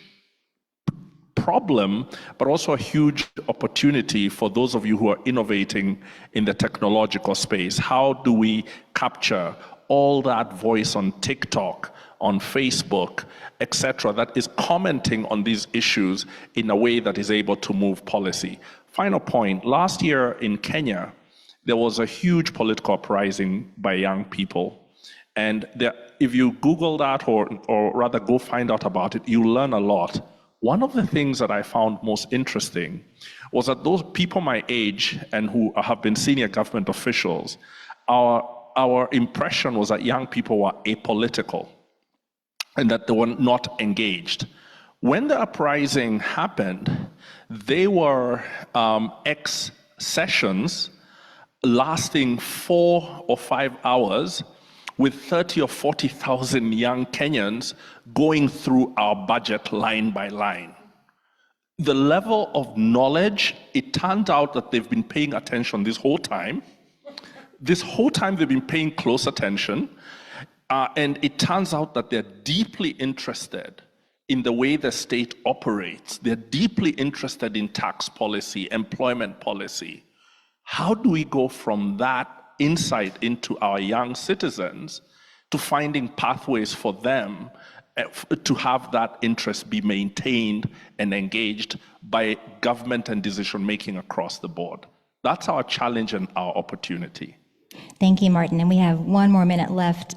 problem, but also a huge opportunity for those of you who are innovating in the technological space. How do we capture all that voice on TikTok, on Facebook, etc., that is commenting on these issues in a way that is able to move policy? Final point, last year in Kenya, there was a huge political uprising by young people. And if you Google that, or rather go find out about it, you learn a lot. One of the things that I found most interesting was that those people my age and who have been senior government officials, our impression was that young people were apolitical and that they were not engaged. When the uprising happened, they were sessions lasting 4 or 5 hours with 30 or 40,000 young Kenyans going through our budget line by line. The level of knowledge, it turned out that they've been paying attention this whole time. This whole time they've been paying close attention. And it turns out that they're deeply interested in the way the state operates. They're deeply interested in tax policy, employment policy. How do we go from that insight into our young citizens to finding pathways for them to have that interest be maintained and engaged by government and decision making across the board. That's our challenge and our opportunity.
Thank you, Martin. And we have 1 more minute left.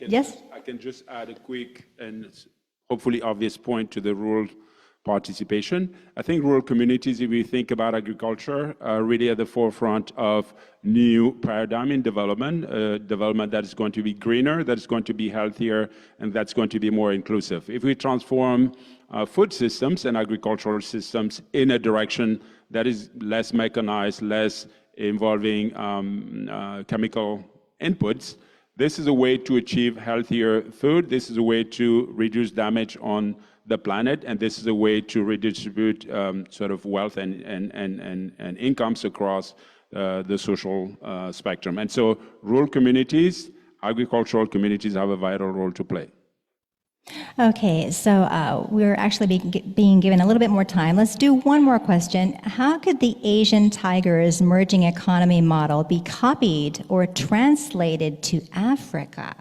Yes?
I can just add a quick and hopefully obvious point to the rural participation. I think rural communities, if we think about agriculture, are really at the forefront of new paradigm in development, development that is going to be greener, that is going to be healthier, and that's going to be more inclusive. If we transform food systems and agricultural systems in a direction that is less mechanized, less involving chemical inputs, this is a way to achieve healthier food. This is a way to reduce damage on the planet, and this is a way to redistribute sort of wealth and incomes across the social spectrum. And so rural communities, agricultural communities have a vital role to play.
Okay, so we're actually being given a little bit more time. Let's do one more question. How could the Asian Tigers merging economy model be copied or translated to Africa?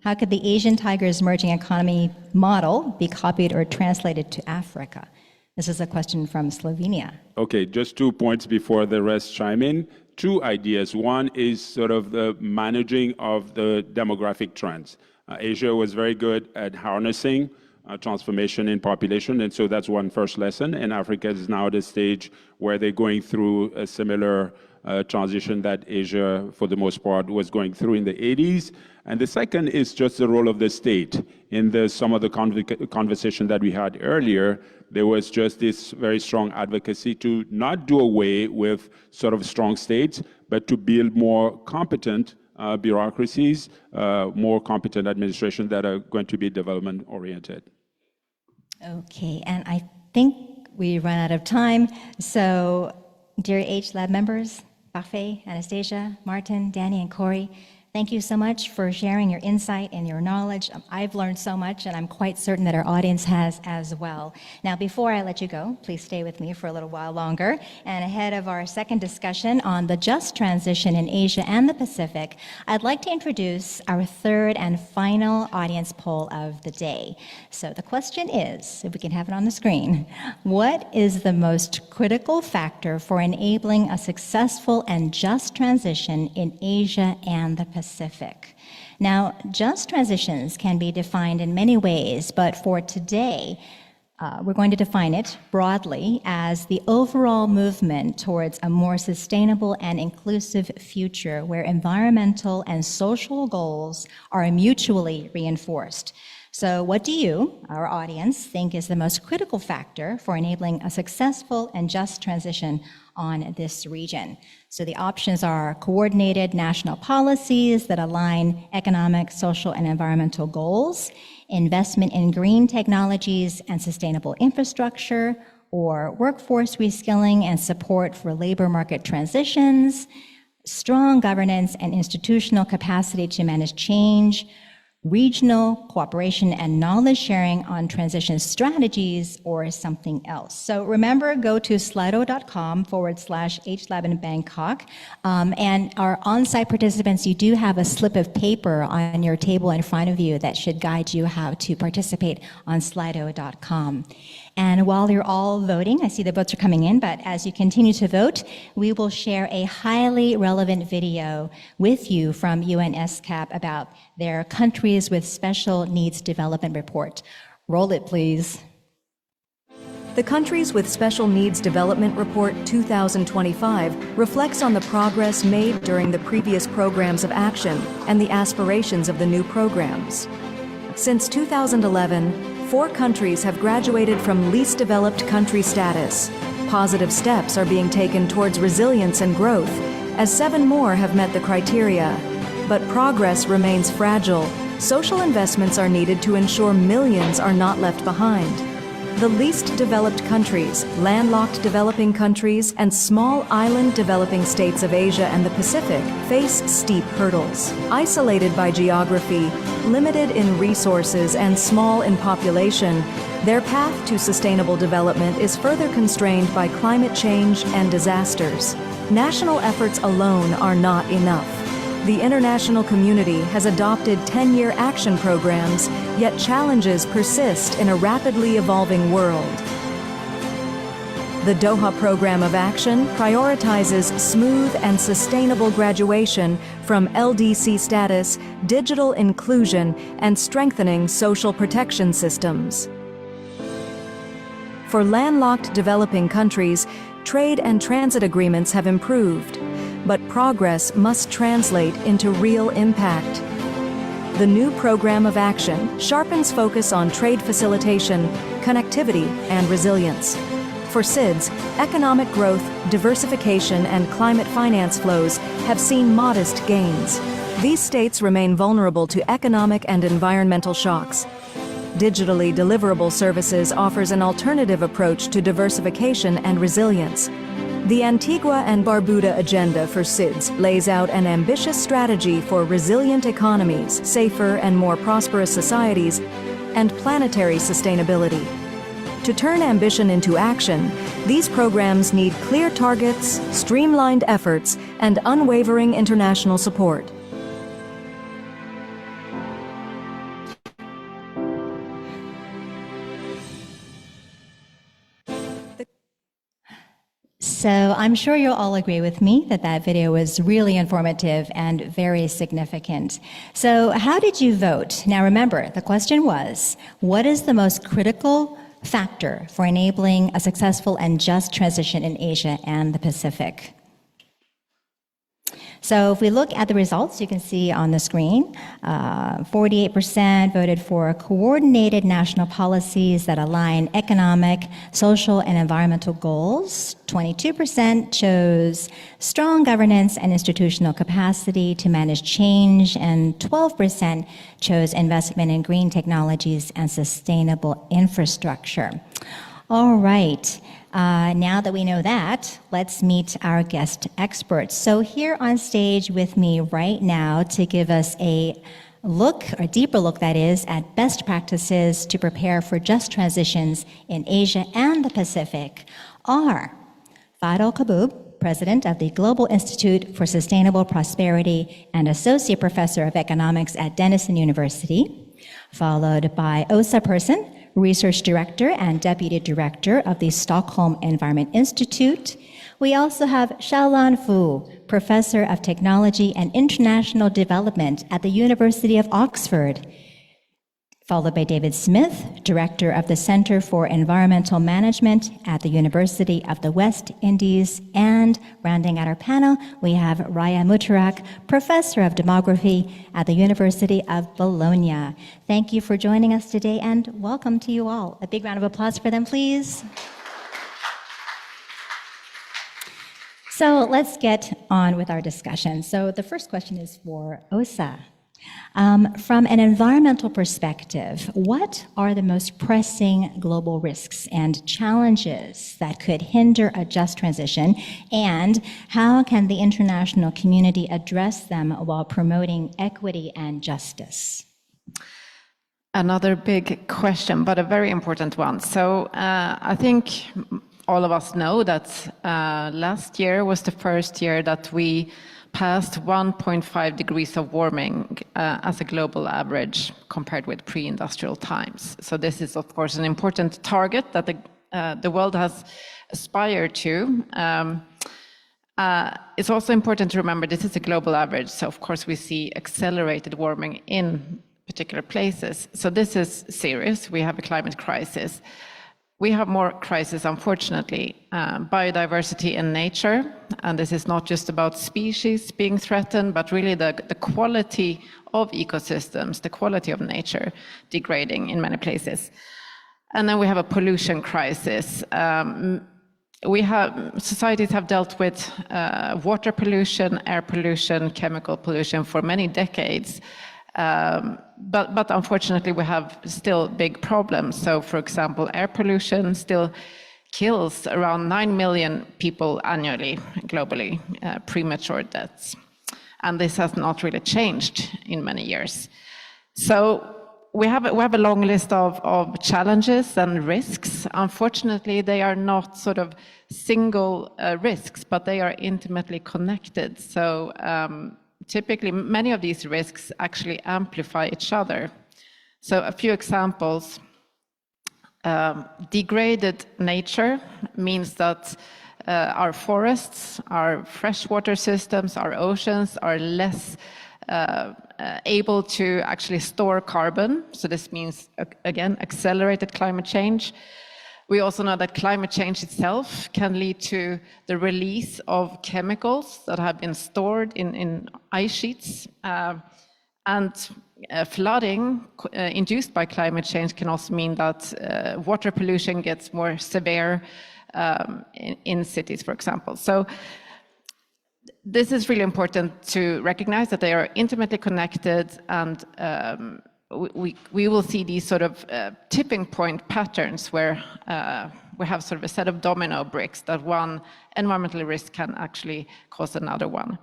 How could the Asian Tigers merging economy model be copied or translated to Africa? This is a question from Slovenia.
Okay, just 2 points before the rest chime in. 2 ideas. One is sort of the managing of the demographic trends. Asia was very good at harnessing transformation in population, and so that's one first lesson. And Africa is now at a stage where they're going through a similar transition that Asia, for the most part, was going through in the 80s. And the second is just the role of the state. In some of the conversation that we had earlier, there was just this very strong advocacy to not do away with sort of strong states, but to build more competent bureaucracies, more competent administration that are going to be development-oriented.
Okay, and I think we run out of time. So, dear H Lab members, Parfait, Anastasia, Martin, Danny, and Corey, thank you so much for sharing your insight and your knowledge. I've learned so much, and I'm quite certain that our audience has as well. Now, before I let you go, please stay with me for a little while longer. And ahead of our second discussion on the just transition in Asia and the Pacific, I'd like to introduce our third and final audience poll of the day. So the question is, if we can have it on the screen, what is the most critical factor for enabling a successful and just transition in Asia and the Pacific? Now, just transitions can be defined in many ways, but for today, we're going to define it broadly as the overall movement towards a more sustainable and inclusive future where environmental and social goals are mutually reinforced. So what do you, our audience, think is the most critical factor for enabling a successful and just transition on this region? So the options are coordinated national policies that align economic, social, and environmental goals, investment in green technologies and sustainable infrastructure, or workforce reskilling and support for labor market transitions, strong governance and institutional capacity to manage change, regional cooperation and knowledge sharing on transition strategies, or something else. So remember, go to slido.com/HLab in Bangkok. And our on-site participants, you do have a slip of paper on your table in front of you that should guide you how to participate on slido.com. And while you're all voting, I see the votes are coming in, but as you continue to vote, we will share a highly relevant video with you from UNSCAP about their Countries with Special Needs Development Report. Roll it, please.
The Countries with Special Needs Development Report 2025 reflects on the progress made during the previous programs of action and the aspirations of the new programs. Since 2011, 4 countries have graduated from least developed country status. Positive steps are being taken towards resilience and growth, as 7 more have met the criteria. But progress remains fragile. Social investments are needed to ensure millions are not left behind. The least developed countries, landlocked developing countries, and small island developing states of Asia and the Pacific face steep hurdles. Isolated by geography, limited in resources, and small in population, their path to sustainable development is further constrained by climate change and disasters. National efforts alone are not enough. The international community has adopted 10-year action programs, yet challenges persist in a rapidly evolving world. The Doha Program of Action prioritizes smooth and sustainable graduation from LDC status, digital inclusion, and strengthening social protection systems. For landlocked developing countries, trade and transit agreements have improved, but progress must translate into real impact. The new Program of Action sharpens focus on trade facilitation, connectivity, and resilience. For SIDS, economic growth, diversification, and climate finance flows have seen modest gains. These states remain vulnerable to economic and environmental shocks. Digitally deliverable services offers an alternative approach to diversification and resilience. The Antigua and Barbuda Agenda for SIDS lays out an ambitious strategy for resilient economies, safer and more prosperous societies, and planetary sustainability. To turn ambition into action, these programs need clear targets, streamlined efforts, and unwavering international support.
So I'm sure you'll all agree with me that that video was really informative and very significant. So how did you vote? Now remember, the question was, what is the most critical factor for enabling a successful and just transition in Asia and the Pacific? So if we look at the results, you can see on the screen, 48% voted for coordinated national policies that align economic, social, and environmental goals. 22% chose strong governance and institutional capacity to manage change, and 12% chose investment in green technologies and sustainable infrastructure. All right. Now that we know that, let's meet our guest experts. So here on stage with me right now to give us a look, or deeper look that is, at best practices to prepare for just transitions in Asia and the Pacific are Fadel Kaboub, President of the Global Institute for Sustainable Prosperity and Associate Professor of Economics at Denison University, followed by Åsa Persson, Research Director and Deputy Director of the Stockholm Environment Institute. We also have Xiaolan Fu, Professor of Technology and International Development at the University of Oxford, followed by David Smith, Director of the Center for Environmental Management at the University of the West Indies, and rounding out our panel, we have Raya Mutarak, Professor of Demography at the University of Bologna. Thank you for joining us today, and welcome to you all. A big round of applause for them, please. So let's get on with our discussion. So the first question is for Åsa. From an environmental perspective, what are the most pressing global risks and challenges that could hinder a just transition, and how can the international community address them while promoting equity and justice?
Another big question, but a very important one. So I think all of us know that last year was the first year that we passed 1.5 degrees of warming as a global average compared with pre-industrial times. So this is, of course, an important target that the world has aspired to. It's also important to remember this is a global average, so of course we see accelerated warming in particular places. So this is serious. We have a climate crisis. We have more crises, unfortunately, biodiversity in nature, and this is not just about species being threatened, but really the quality of ecosystems, the quality of nature degrading in many places. And then we have a pollution crisis. Societies have dealt with water pollution, air pollution, chemical pollution for many decades. But unfortunately, we have still big problems. So, for example, air pollution still kills around 9 million people annually, globally, premature deaths. And this has not really changed in many years. So we have a long list of challenges and risks. Unfortunately, they are not sort of single risks, but they are intimately connected. So typically many of these risks actually amplify each other. So a few examples. Degraded nature means that our forests, our freshwater systems, our oceans are less able to actually store carbon. So this means, again, accelerated climate change. We also know that climate change itself can lead to the release of chemicals that have been stored in ice sheets. Flooding induced by climate change can also mean that water pollution gets more severe in cities, for example. So this is really important to recognize that they are intimately connected, and we will see these sort of tipping point patterns where we have sort of a set of domino bricks that one environmental risk can actually cause another one.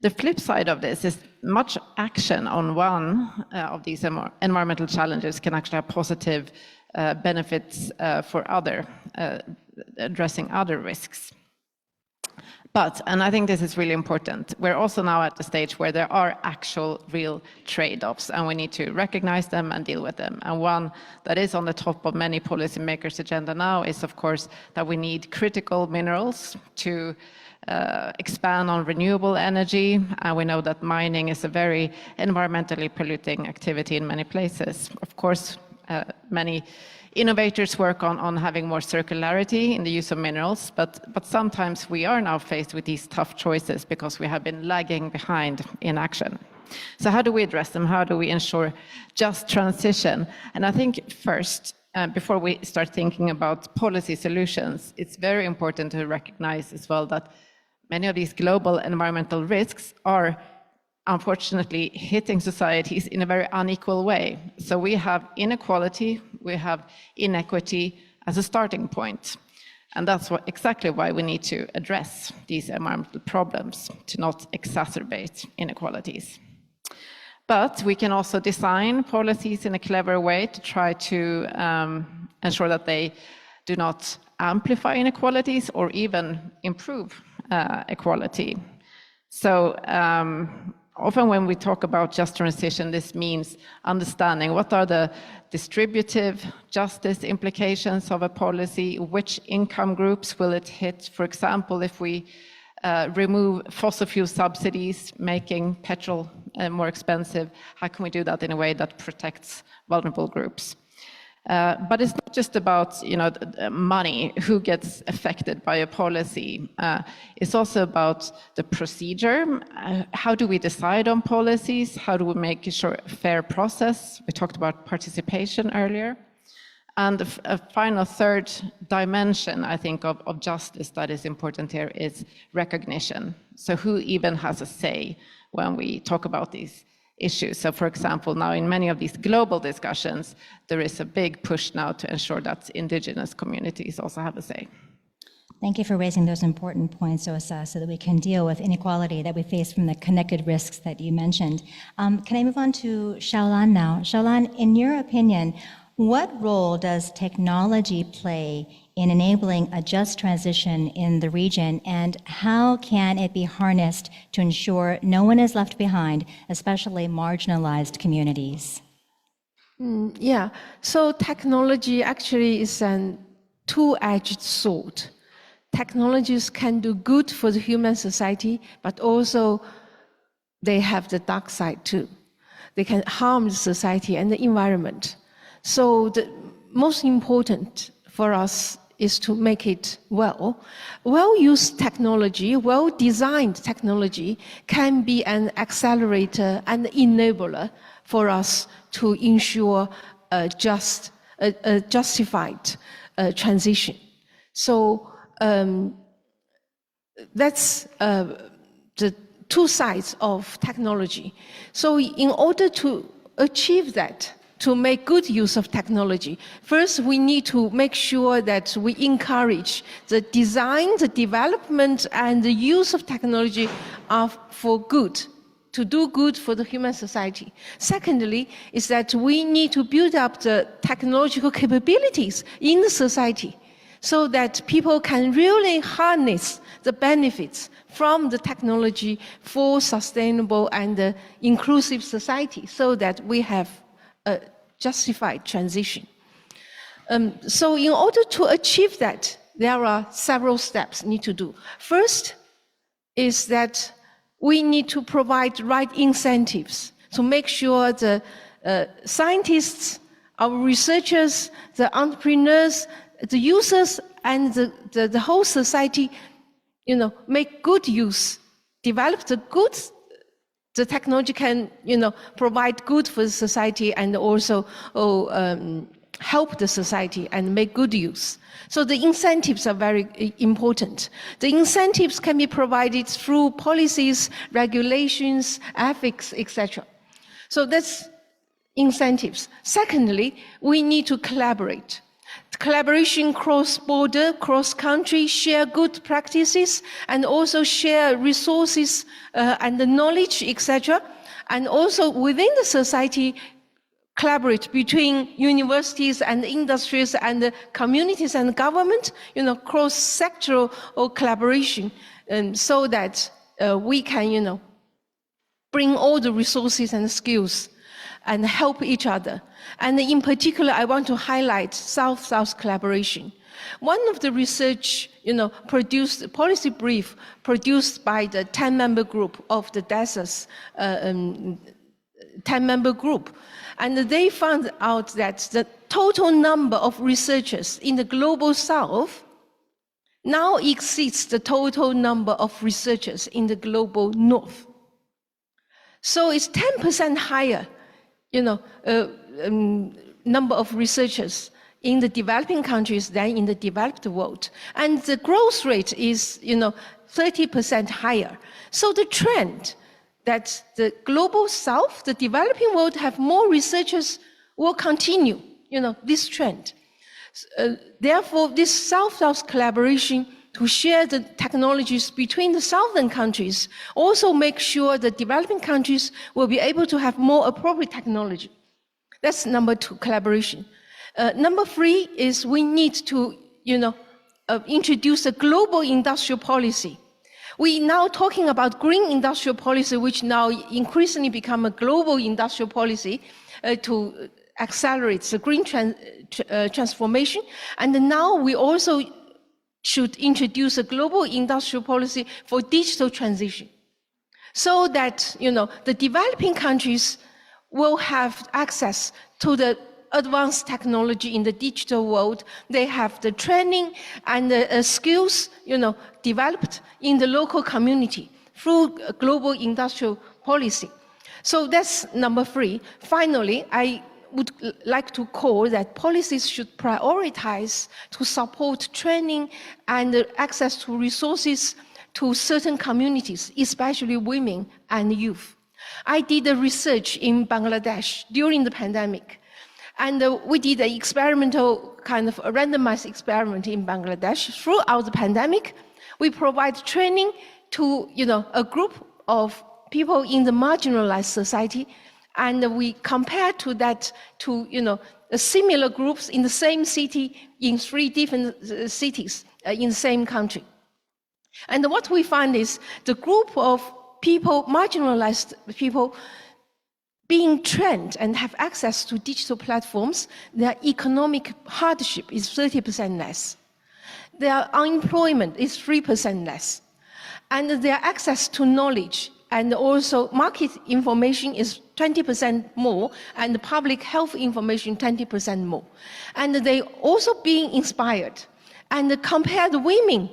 The flip side of this is much action on one of these environmental challenges can actually have positive benefits for addressing other risks. But, and I think this is really important, we're also now at the stage where there are actual real trade-offs, and we need to recognize them and deal with them. And one that is on the top of many policymakers' agenda now is, of course, that we need critical minerals to expand on renewable energy. And we know that mining is a very environmentally polluting activity in many places. Of course, many innovators work on having more circularity in the use of minerals, but sometimes we are now faced with these tough choices because we have been lagging behind in action. So how do we address them? How do we ensure just transition? And I think first, before we start thinking about policy solutions, it's very important to recognize as well that many of these global environmental risks are unfortunately hitting societies in a very unequal way. So we have inequality, we have inequity as a starting point. And that's exactly why we need to address these environmental problems, to not exacerbate inequalities. But we can also design policies in a clever way to try to ensure that they do not amplify inequalities or even improve equality. So often when we talk about just transition, this means understanding what are the distributive justice implications of a policy, which income groups will it hit. For example, if we remove fossil fuel subsidies, making petrol more expensive, how can we do that in a way that protects vulnerable groups? But it's not just about money, who gets affected by a policy. It's also about the procedure. How do we decide on policies? How do we make sure a fair process? We talked about participation earlier. And a final third dimension, I think, of justice that is important here is recognition. So who even has a say when we talk about these issues? So for example, now in many of these global discussions, there is a big push now to ensure that indigenous communities also have a say.
Thank you for raising those important points, Åsa, so that we can deal with inequality that we face from the connected risks that you mentioned. Can I move on to Xiaolan now? Xiaolan, in your opinion, what role does technology play in enabling a just transition in the region, and how can it be harnessed to ensure no one is left behind, especially marginalized communities?
So technology actually is a two-edged sword. Technologies can do good for the human society, but also they have the dark side too. They can harm the society and the environment. So the most important for us is to make it well-used technology, well-designed technology can be an accelerator and enabler for us to ensure a justified transition. So that's the two sides of technology. So in order to achieve that, to make good use of technology, first we need to make sure that we encourage the design, the development, and the use of technology for good, to do good for the human society. Secondly, is that we need to build up the technological capabilities in the society so that people can really harness the benefits from the technology for sustainable and inclusive society, so that we have a justified transition. So in order to achieve that, there are several steps need to do. First is that we need to provide right incentives to make sure the scientists, our researchers, the entrepreneurs, the users, and the whole society, make good use, develop the goods. The technology can, provide good for the society and also help the society and make good use. So the incentives are very important. The incentives can be provided through policies, regulations, ethics, etc. So that's incentives. Secondly, we need to collaborate. Collaboration cross-border, cross-country, share good practices, and also share resources and the knowledge, etc. And also within the society, collaborate between universities and industries and the communities and government, cross-sectoral collaboration, so that we can, bring all the resources and skills and help each other. And in particular, I want to highlight South-South collaboration. One of the research, produced, policy brief produced by the 10-member group of the DESA's 10-member group. And they found out that the total number of researchers in the global South now exceeds the total number of researchers in the global North. So it's 10% higher, number of researchers in the developing countries than in the developed world. And the growth rate is, 30% higher. So the trend that the global South, the developing world, have more researchers will continue, this trend. Therefore, this South-South collaboration to share the technologies between the southern countries also make sure the developing countries will be able to have more appropriate technology. That's number 2, collaboration. Number 3 is we need to, introduce a global industrial policy. We now talking about green industrial policy, which now increasingly become a global industrial policy to accelerate the green transformation. And now we also should introduce a global industrial policy for digital transition, so that the developing countries will have access to the advanced technology in the digital world. They have the training and the skills, developed in the local community through a global industrial policy. So that's number 3. Finally, I would like to call that policies should prioritize to support training and access to resources to certain communities, especially women and youth. I did a research in Bangladesh during the pandemic, and we did an experimental kind of a randomized experiment in Bangladesh. Throughout the pandemic, we provide training to a group of people in the marginalized society, and we compare to that to similar groups in the same city in 3 different cities in the same country. And what we find is the group of people, marginalized people, being trained and have access to digital platforms, their economic hardship is 30% less. Their unemployment is 3% less. And their access to knowledge and also market information is 20% more, and the public health information 20% more. And they also being inspired. And compared women,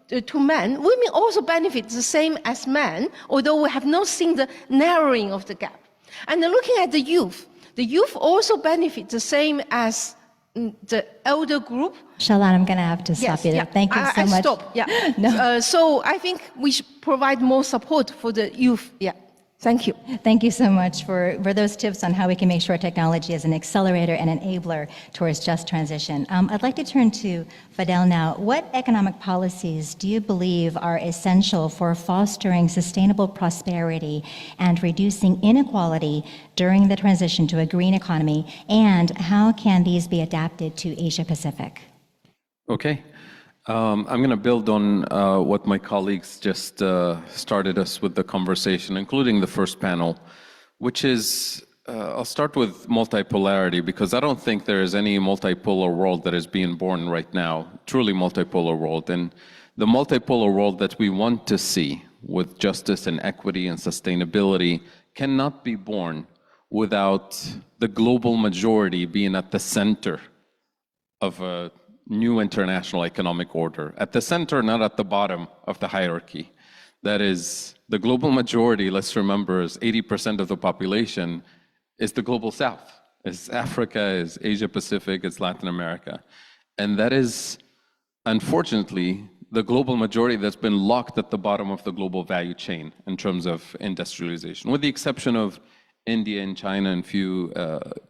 to men, women also benefit the same as men, although we have not seen the narrowing of the gap. And looking at the youth also benefit the same as the elder group.
Shalan, I'm going to have to stop you there. Thank you so much.
Stop. Yeah.
No.
So I think we should provide more support for the youth. Yeah. Thank you.
Thank you so much for those tips on how we can make sure technology is an accelerator and enabler towards just transition. I'd like to turn to Fidel now. What economic policies do you believe are essential for fostering sustainable prosperity and reducing inequality during the transition to a green economy, and how can these be adapted to Asia Pacific?
Okay. I'm going to build on what my colleagues just started us with the conversation, including the first panel, which is, I'll start with multipolarity, because I don't think there is any multipolar world that is being born right now, truly multipolar world. And the multipolar world that we want to see with justice and equity and sustainability cannot be born without the global majority being at the center of a new international economic order. At the center, not at the bottom of the hierarchy. That is, the global majority, let's remember, is 80% of the population is the global south. It's Africa, it's Asia Pacific, it's Latin America. And that is, unfortunately, the global majority that's been locked at the bottom of the global value chain in terms of industrialization, with the exception of India and China and few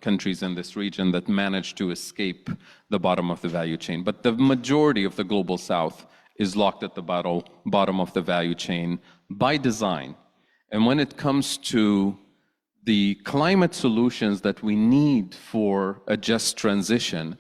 countries in this region that managed to escape the bottom of the value chain. But the majority of the global south is locked at the bottom of the value chain by design. And when it comes to the climate solutions that we need for a just transition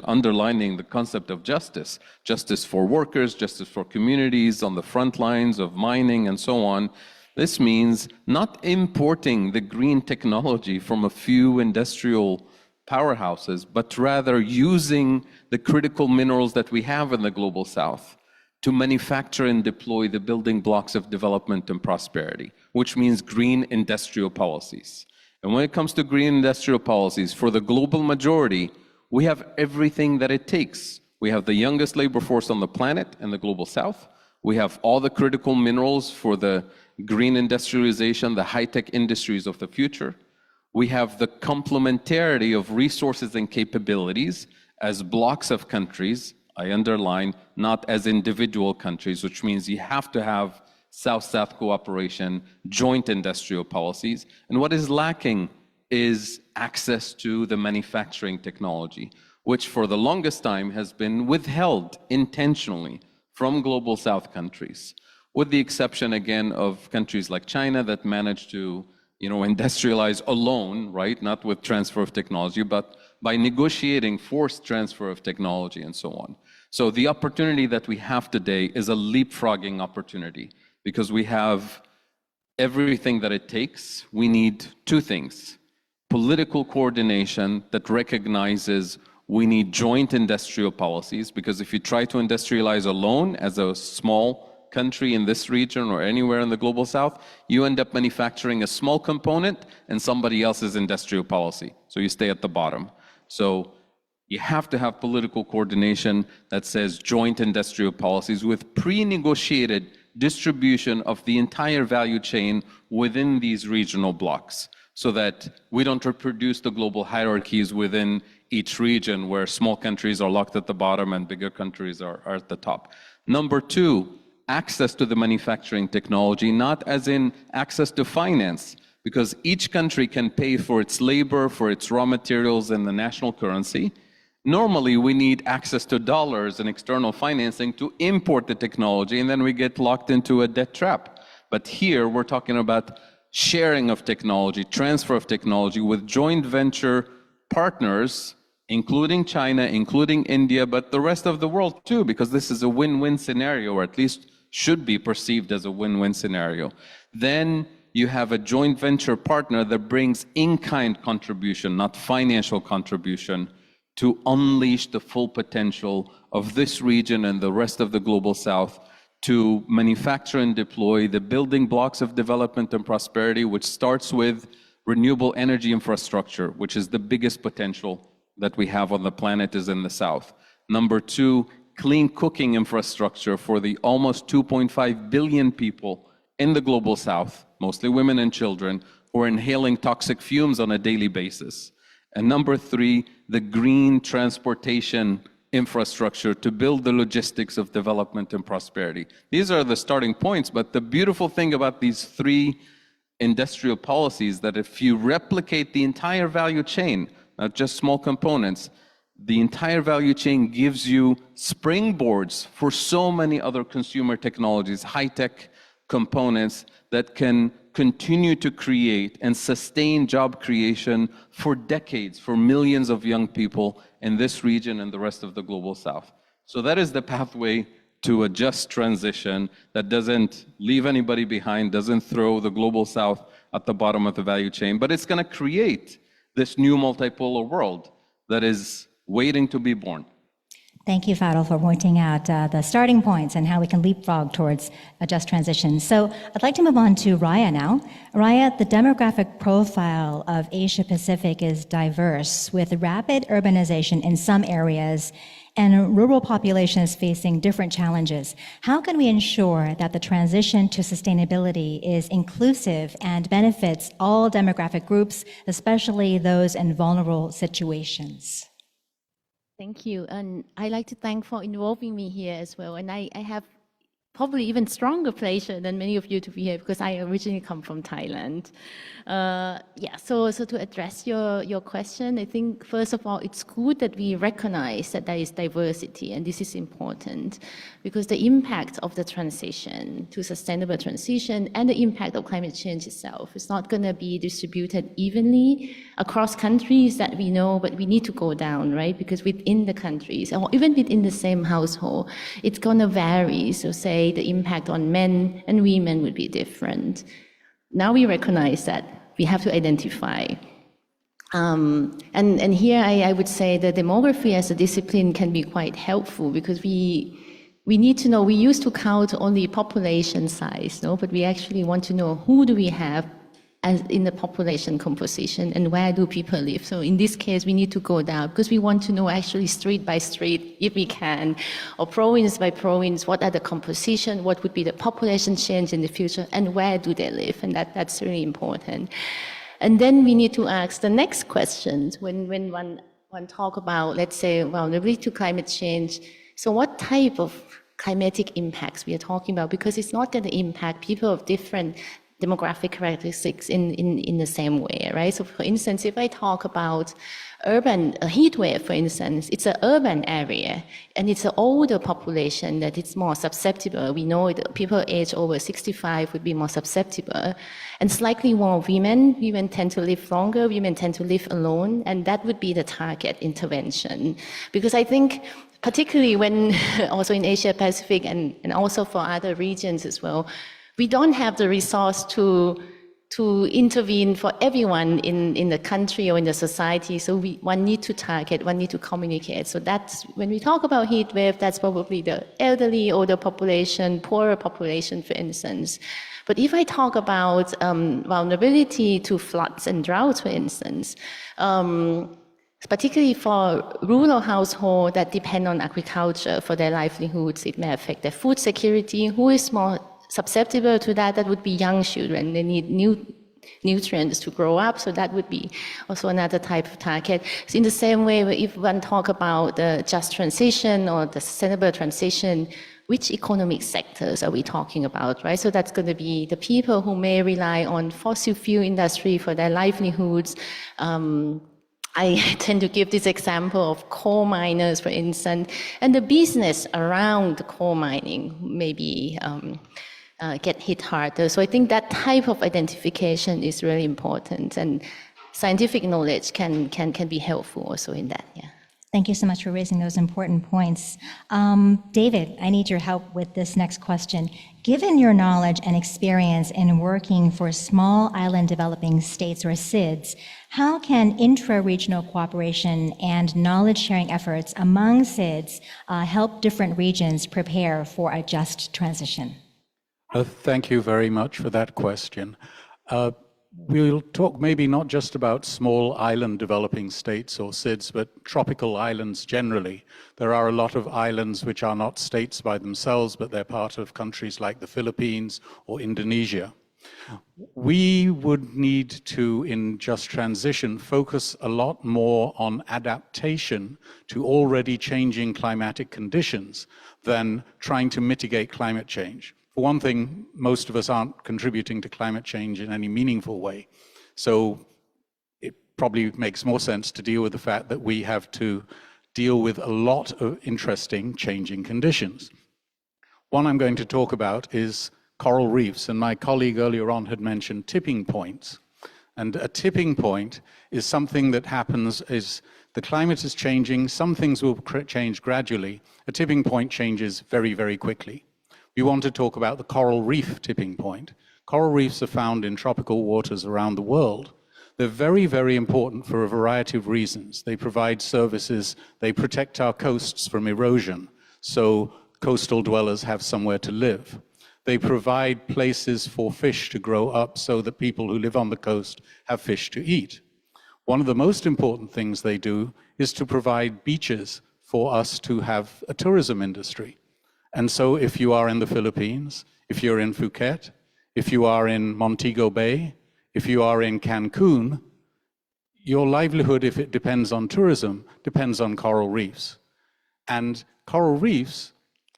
underlining the concept of justice, justice for workers, justice for communities on the front lines of mining and so on. This means not importing the green technology from a few industrial powerhouses, but rather using the critical minerals that we have in the global south to manufacture and deploy the building blocks of development and prosperity, which means green industrial policies. And when it comes to green industrial policies, for the global majority, we have everything that it takes. We have the youngest labor force on the planet in the global south. We have all the critical minerals for the green industrialization, the high-tech industries of the future. We have the complementarity of resources and capabilities as blocks of countries, I underline, not as individual countries, which means you have to have South-South cooperation, joint industrial policies. And what is lacking is access to the manufacturing technology, which for the longest time has been withheld intentionally from global South countries, with the exception, again, of countries like China that managed to industrialize alone, right? Not with transfer of technology, but by negotiating forced transfer of technology and so on. So the opportunity that we have today is a leapfrogging opportunity because we have everything that it takes. We need two things: political coordination that recognizes we need joint industrial policies, because if you try to industrialize alone as a small country in this region or anywhere in the global south, you end up manufacturing a small component and somebody else's industrial policy. So you stay at the bottom. So you have to have political coordination that says joint industrial policies with pre-negotiated distribution of the entire value chain within these regional blocks, so that we don't reproduce the global hierarchies within each region where small countries are locked at the bottom and bigger countries are at the top. Number two, access to the manufacturing technology, not as in access to finance, because each country can pay for its labor, for its raw materials in the national currency. Normally, we need access to dollars and external financing to import the technology, and then we get locked into a debt trap. But here, we're talking about sharing of technology, transfer of technology with joint venture partners, including China, including India, but the rest of the world too, because this is a win-win scenario, or at least should be perceived as a win-win scenario. Then you have a joint venture partner that brings in-kind contribution, not financial contribution, to unleash the full potential of this region and the rest of the global south to manufacture and deploy the building blocks of development and prosperity, which starts with renewable energy infrastructure, which is the biggest potential that we have on the planet is in the south. Number two, clean cooking infrastructure for the almost 2.5 billion people in the global south, mostly women and children, who are inhaling toxic fumes on a daily basis. And number three, the green transportation infrastructure to build the logistics of development and prosperity. These are the starting points, but the beautiful thing about these three industrial policies that if you replicate the entire value chain, not just small components, the entire value chain gives you springboards for so many other consumer technologies, high-tech components that can continue to create and sustain job creation for decades for millions of young people in this region and the rest of the global south. So that is the pathway to a just transition that doesn't leave anybody behind, doesn't throw the global south at the bottom of the value chain, but it's going to create this new multipolar world that is waiting to be born.
Thank you, Fadil, for pointing out the starting points and how we can leapfrog towards a just transition. So I'd like to move on to Raya now. Raya, the demographic profile of Asia Pacific is diverse, with rapid urbanization in some areas and rural populations facing different challenges. How can we ensure that the transition to sustainability is inclusive and benefits all demographic groups, especially those in vulnerable situations?
Thank you. And I'd like to thank for involving me here as well. And I have probably even stronger pleasure than many of you to be here because I originally come from Thailand. So to address your question, I think first of all, it's good that we recognize that there is diversity, and this is important because the impact of the transition to sustainable transition and the impact of climate change itself is not going to be distributed evenly across countries that we know, but we need to go down, right? Because within the countries, or even within the same household, it's going to vary. So say the impact on men and women would be different. Now we recognize that we have to identify. And here I would say the demography as a discipline can be quite helpful because we need to know, we used to count only population size, no? But we actually want to know who do we have as in the population composition and where do people live. So in this case, we need to go down because we want to know actually street by street, if we can, or province by province, what are the composition, what would be the population change in the future, and where do they live, and that's really important. And then we need to ask the next questions when one talk about, let's say, vulnerability to climate change. So what type of climatic impacts we are talking about? Because it's not going to impact people of different demographic characteristics in the same way, right? So for instance, if I talk about a heat wave, for instance, it's an urban area and it's an older population that it's more susceptible. We know that people age over 65 would be more susceptible, and slightly more women. Women tend to live longer, women tend to live alone, and that would be the target intervention. Because I think particularly when also in Asia Pacific and also for other regions as well, we don't have the resource to intervene for everyone in the country or in the society. So one need to target, one need to communicate. So that's, when we talk about heat wave, that's probably the elderly, older population, poorer population, for instance. But if I talk about vulnerability to floods and droughts, for instance, particularly for rural households that depend on agriculture for their livelihoods, it may affect their food security. Who is more susceptible to that? That would be young children. They need nutrients to grow up, so that would be also another type of target. So in the same way, if one talk about the just transition or the sustainable transition, which economic sectors are we talking about, right? So that's going to be the people who may rely on fossil fuel industry for their livelihoods. I tend to give this example of coal miners, for instance, and the business around the coal mining maybe get hit harder. So I think that type of identification is really important, and scientific knowledge can be helpful also in that. Yeah.
Thank you so much for raising those important points. David, I need your help with this next question. Given your knowledge and experience in working for small island developing states, or SIDS, how can intra-regional cooperation and knowledge-sharing efforts among SIDS help different regions prepare for a just transition?
Thank you very much for that question. We'll talk maybe not just about small island developing states or SIDS, but tropical islands generally. There are a lot of islands which are not states by themselves, but they're part of countries like the Philippines or Indonesia. We would need to, in just transition, focus a lot more on adaptation to already changing climatic conditions than trying to mitigate climate change. For one thing, most of us aren't contributing to climate change in any meaningful way. So it probably makes more sense to deal with the fact that we have to deal with a lot of interesting changing conditions. One I'm going to talk about is coral reefs. And my colleague earlier on had mentioned tipping points. And a tipping point is something that happens as the climate is changing. Some things will change gradually. A tipping point changes very, very quickly. We want to talk about the coral reef tipping point. Coral reefs are found in tropical waters around the world. They're very, very important for a variety of reasons. They provide services, they protect our coasts from erosion, so coastal dwellers have somewhere to live. They provide places for fish to grow up so that people who live on the coast have fish to eat. One of the most important things they do is to provide beaches for us to have a tourism industry. And so if you are in the Philippines, if you're in Phuket, if you are in Montego Bay, if you are in Cancun, your livelihood, if it depends on tourism, depends on coral reefs. And coral reefs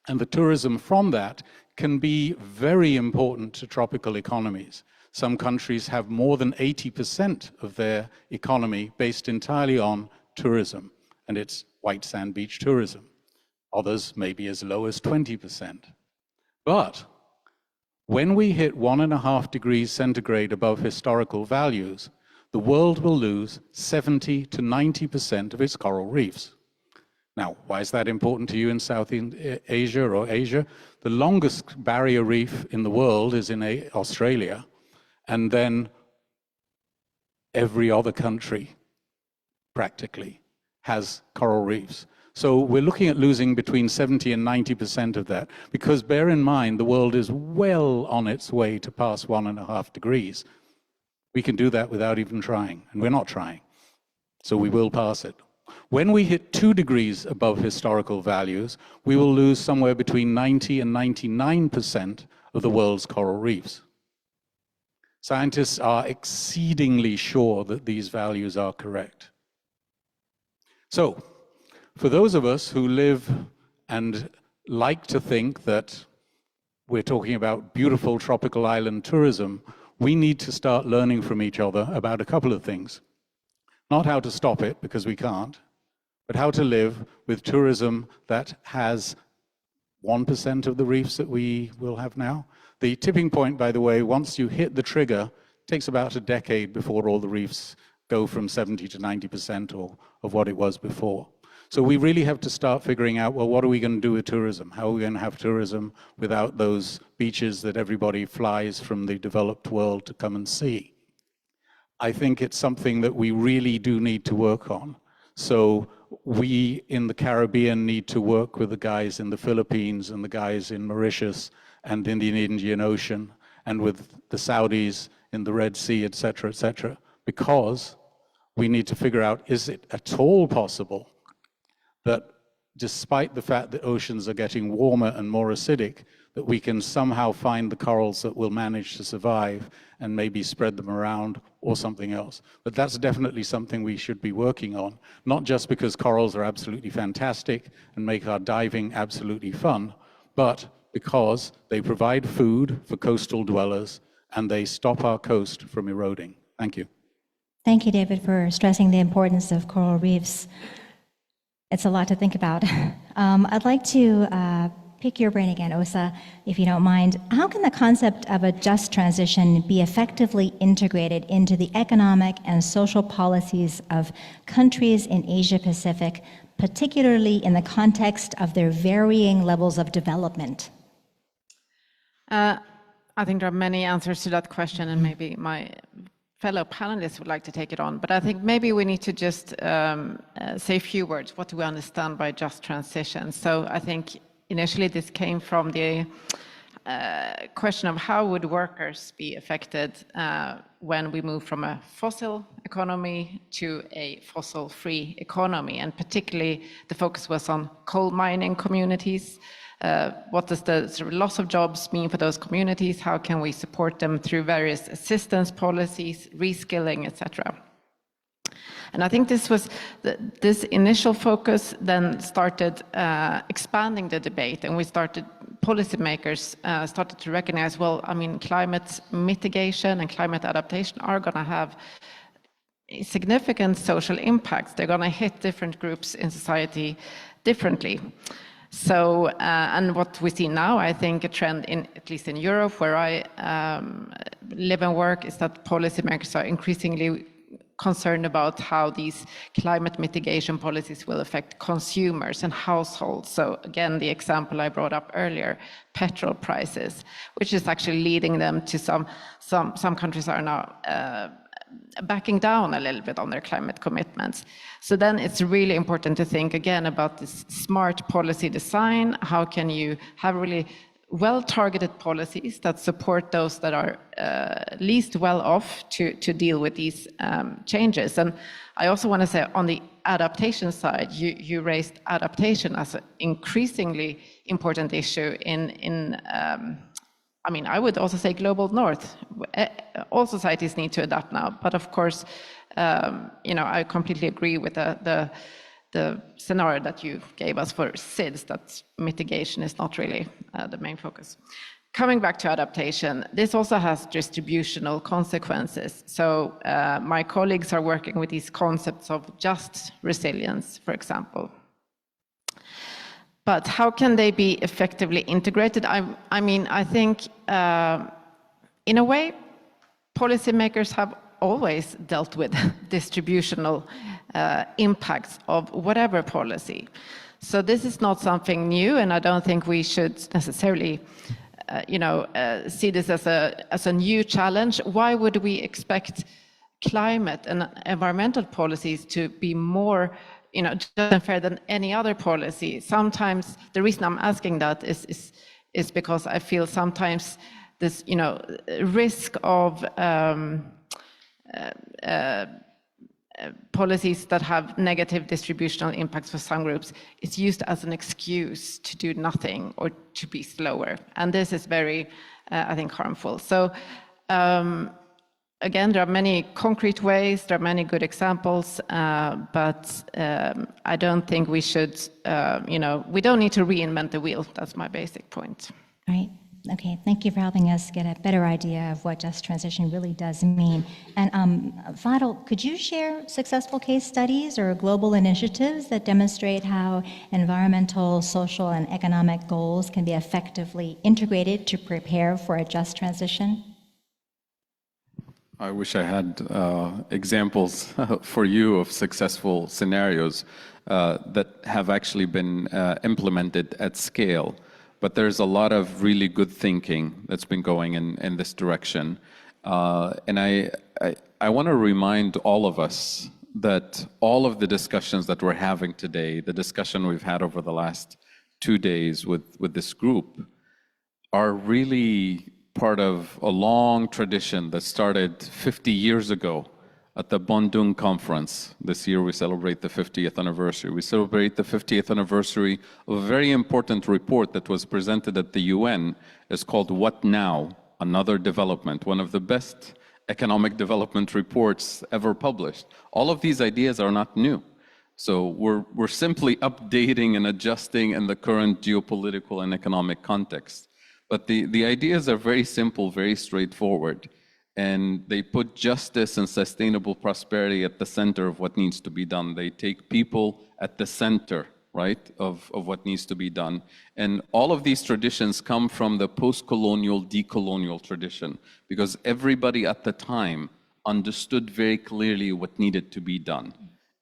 and the tourism from that can be very important to tropical economies. Some countries have more than 80% of their economy based entirely on tourism, and it's white sand beach tourism. Others may be as low as 20%. But when we hit 1.5 degrees centigrade above historical values, the world will lose 70 to 90% of its coral reefs. Now, why is that important to you in Southeast Asia or Asia? The longest barrier reef in the world is in Australia, and then every other country, practically, has coral reefs. So we're looking at losing between 70 and 90% of that, because bear in mind, the world is well on its way to pass 1.5 degrees. We can do that without even trying, and we're not trying. So we will pass it. When we hit 2 degrees above historical values, we will lose somewhere between 90 and 99% of the world's coral reefs. Scientists are exceedingly sure that these values are correct. So, for those of us who live and like to think that we're talking about beautiful tropical island tourism, we need to start learning from each other about a couple of things. Not how to stop it, because we can't, but how to live with tourism that has 1% of the reefs that we will have now. The tipping point, by the way, once you hit the trigger, takes about a decade before all the reefs go from 70 to 90% of what it was before. So we really have to start figuring out, well, what are we going to do with tourism? How are we going to have tourism without those beaches that everybody flies from the developed world to come and see? I think it's something that we really do need to work on. So we in the Caribbean need to work with the guys in the Philippines and the guys in Mauritius and in the Indian Ocean and with the Saudis in the Red Sea, et cetera, because we need to figure out, is it at all possible that despite the fact that oceans are getting warmer and more acidic, that we can somehow find the corals that will manage to survive and maybe spread them around or something else. But that's definitely something we should be working on, not just because corals are absolutely fantastic and make our diving absolutely fun, but because they provide food for coastal dwellers and they stop our coast from eroding. Thank you.
Thank you, David, for stressing the importance of coral reefs. It's a lot to think about. I'd like to pick your brain again, Osa, if you don't mind. How can the concept of a just transition be effectively integrated into the economic and social policies of countries in Asia Pacific, particularly in the context of their varying levels of development?
I think there are many answers to that question, and maybe my fellow panelists would like to take it on, but I think maybe we need to just say a few words. What do we understand by just transition? So I think initially this came from the question of how would workers be affected when we move from a fossil economy to a fossil-free economy, and particularly the focus was on coal mining communities. What does the sort of loss of jobs mean for those communities? How can we support them through various assistance policies, reskilling, etc.? And I think this initial focus then started expanding the debate, and policymakers started to recognize, well, I mean, climate mitigation and climate adaptation are going to have significant social impacts. They're going to hit different groups in society differently. So, and what we see now, I think a trend in, at least in Europe, where I live and work, is that policymakers are increasingly concerned about how these climate mitigation policies will affect consumers and households. So again, the example I brought up earlier, petrol prices, which is actually leading them to some countries are now backing down a little bit on their climate commitments. So then it's really important to think again about this smart policy design. How can you have really well-targeted policies that support those that are least well off to deal with these changes? And I also want to say on the adaptation side, you raised adaptation as an increasingly important issue in I mean, I would also say global north. All societies need to adapt now, but of course, you know, I completely agree with the scenario that you gave us for SIDS, that mitigation is not really the main focus. Coming back to adaptation, this also has distributional consequences. So my colleagues are working with these concepts of just resilience, for example. But how can they be effectively integrated? I mean, I think in a way, policymakers have always dealt with distributional impacts of whatever policy. So this is not something new, and I don't think we should necessarily see this as a new challenge. Why would we expect climate and environmental policies to be more just and fair than any other policy? Sometimes the reason I'm asking that is because I feel sometimes this risk of policies that have negative distributional impacts for some groups is used as an excuse to do nothing or to be slower, and this is very I think harmful. So again, there are many concrete ways, there are many good examples, but I don't think we should, we don't need to reinvent the wheel. That's my basic point.
All right. Okay, thank you for helping us get a better idea of what just transition really does mean. And Fadil, could you share successful case studies or global initiatives that demonstrate how environmental, social, and economic goals can be effectively integrated to prepare for a just transition?
I wish I had examples for you of successful scenarios that have actually been implemented at scale. But there's a lot of really good thinking that's been going in this direction. And I want to remind all of us that all of the discussions that we're having today, the discussion we've had over the last 2 days with this group, are really part of a long tradition that started 50 years ago at the Bandung conference. This year we celebrate the 50th anniversary. We celebrate the 50th anniversary of a very important report that was presented at the UN. It's called What Now? Another Development, one of the best economic development reports ever published. All of these ideas are not new. So we're simply updating and adjusting in the current geopolitical and economic context. But the ideas are very simple, very straightforward. And they put justice and sustainable prosperity at the center of what needs to be done. They take people at the center, right, of what needs to be done. And all of these traditions come from the post-colonial, decolonial tradition, because everybody at the time understood very clearly what needed to be done.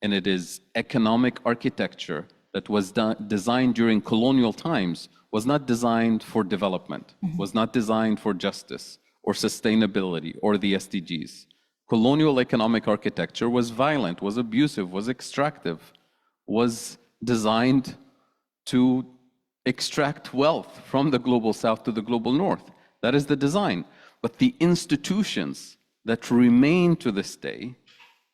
And it is economic architecture that was designed during colonial times, was not designed for development, was not designed for justice, or sustainability, or the SDGs. Colonial economic architecture was violent, was abusive, was extractive, was designed to extract wealth from the global south to the global north. That is the design. But the institutions that remain to this day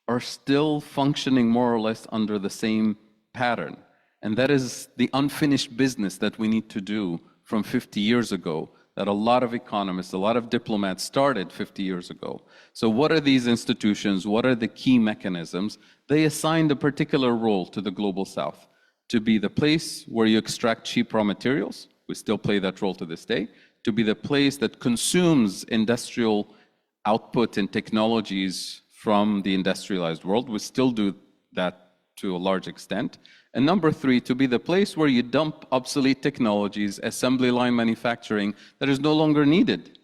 are still functioning more or less under the same pattern. And that is the unfinished business that we need to do from 50 years ago, that a lot of economists, a lot of diplomats started 50 years ago. So what are these institutions? What are the key mechanisms? They assigned a particular role to the Global South, to be the place where you extract cheap raw materials. We still play that role to this day. To be the place that consumes industrial output and technologies from the industrialized world. We still do that to a large extent. And number three, to be the place where you dump obsolete technologies, assembly line manufacturing that is no longer needed.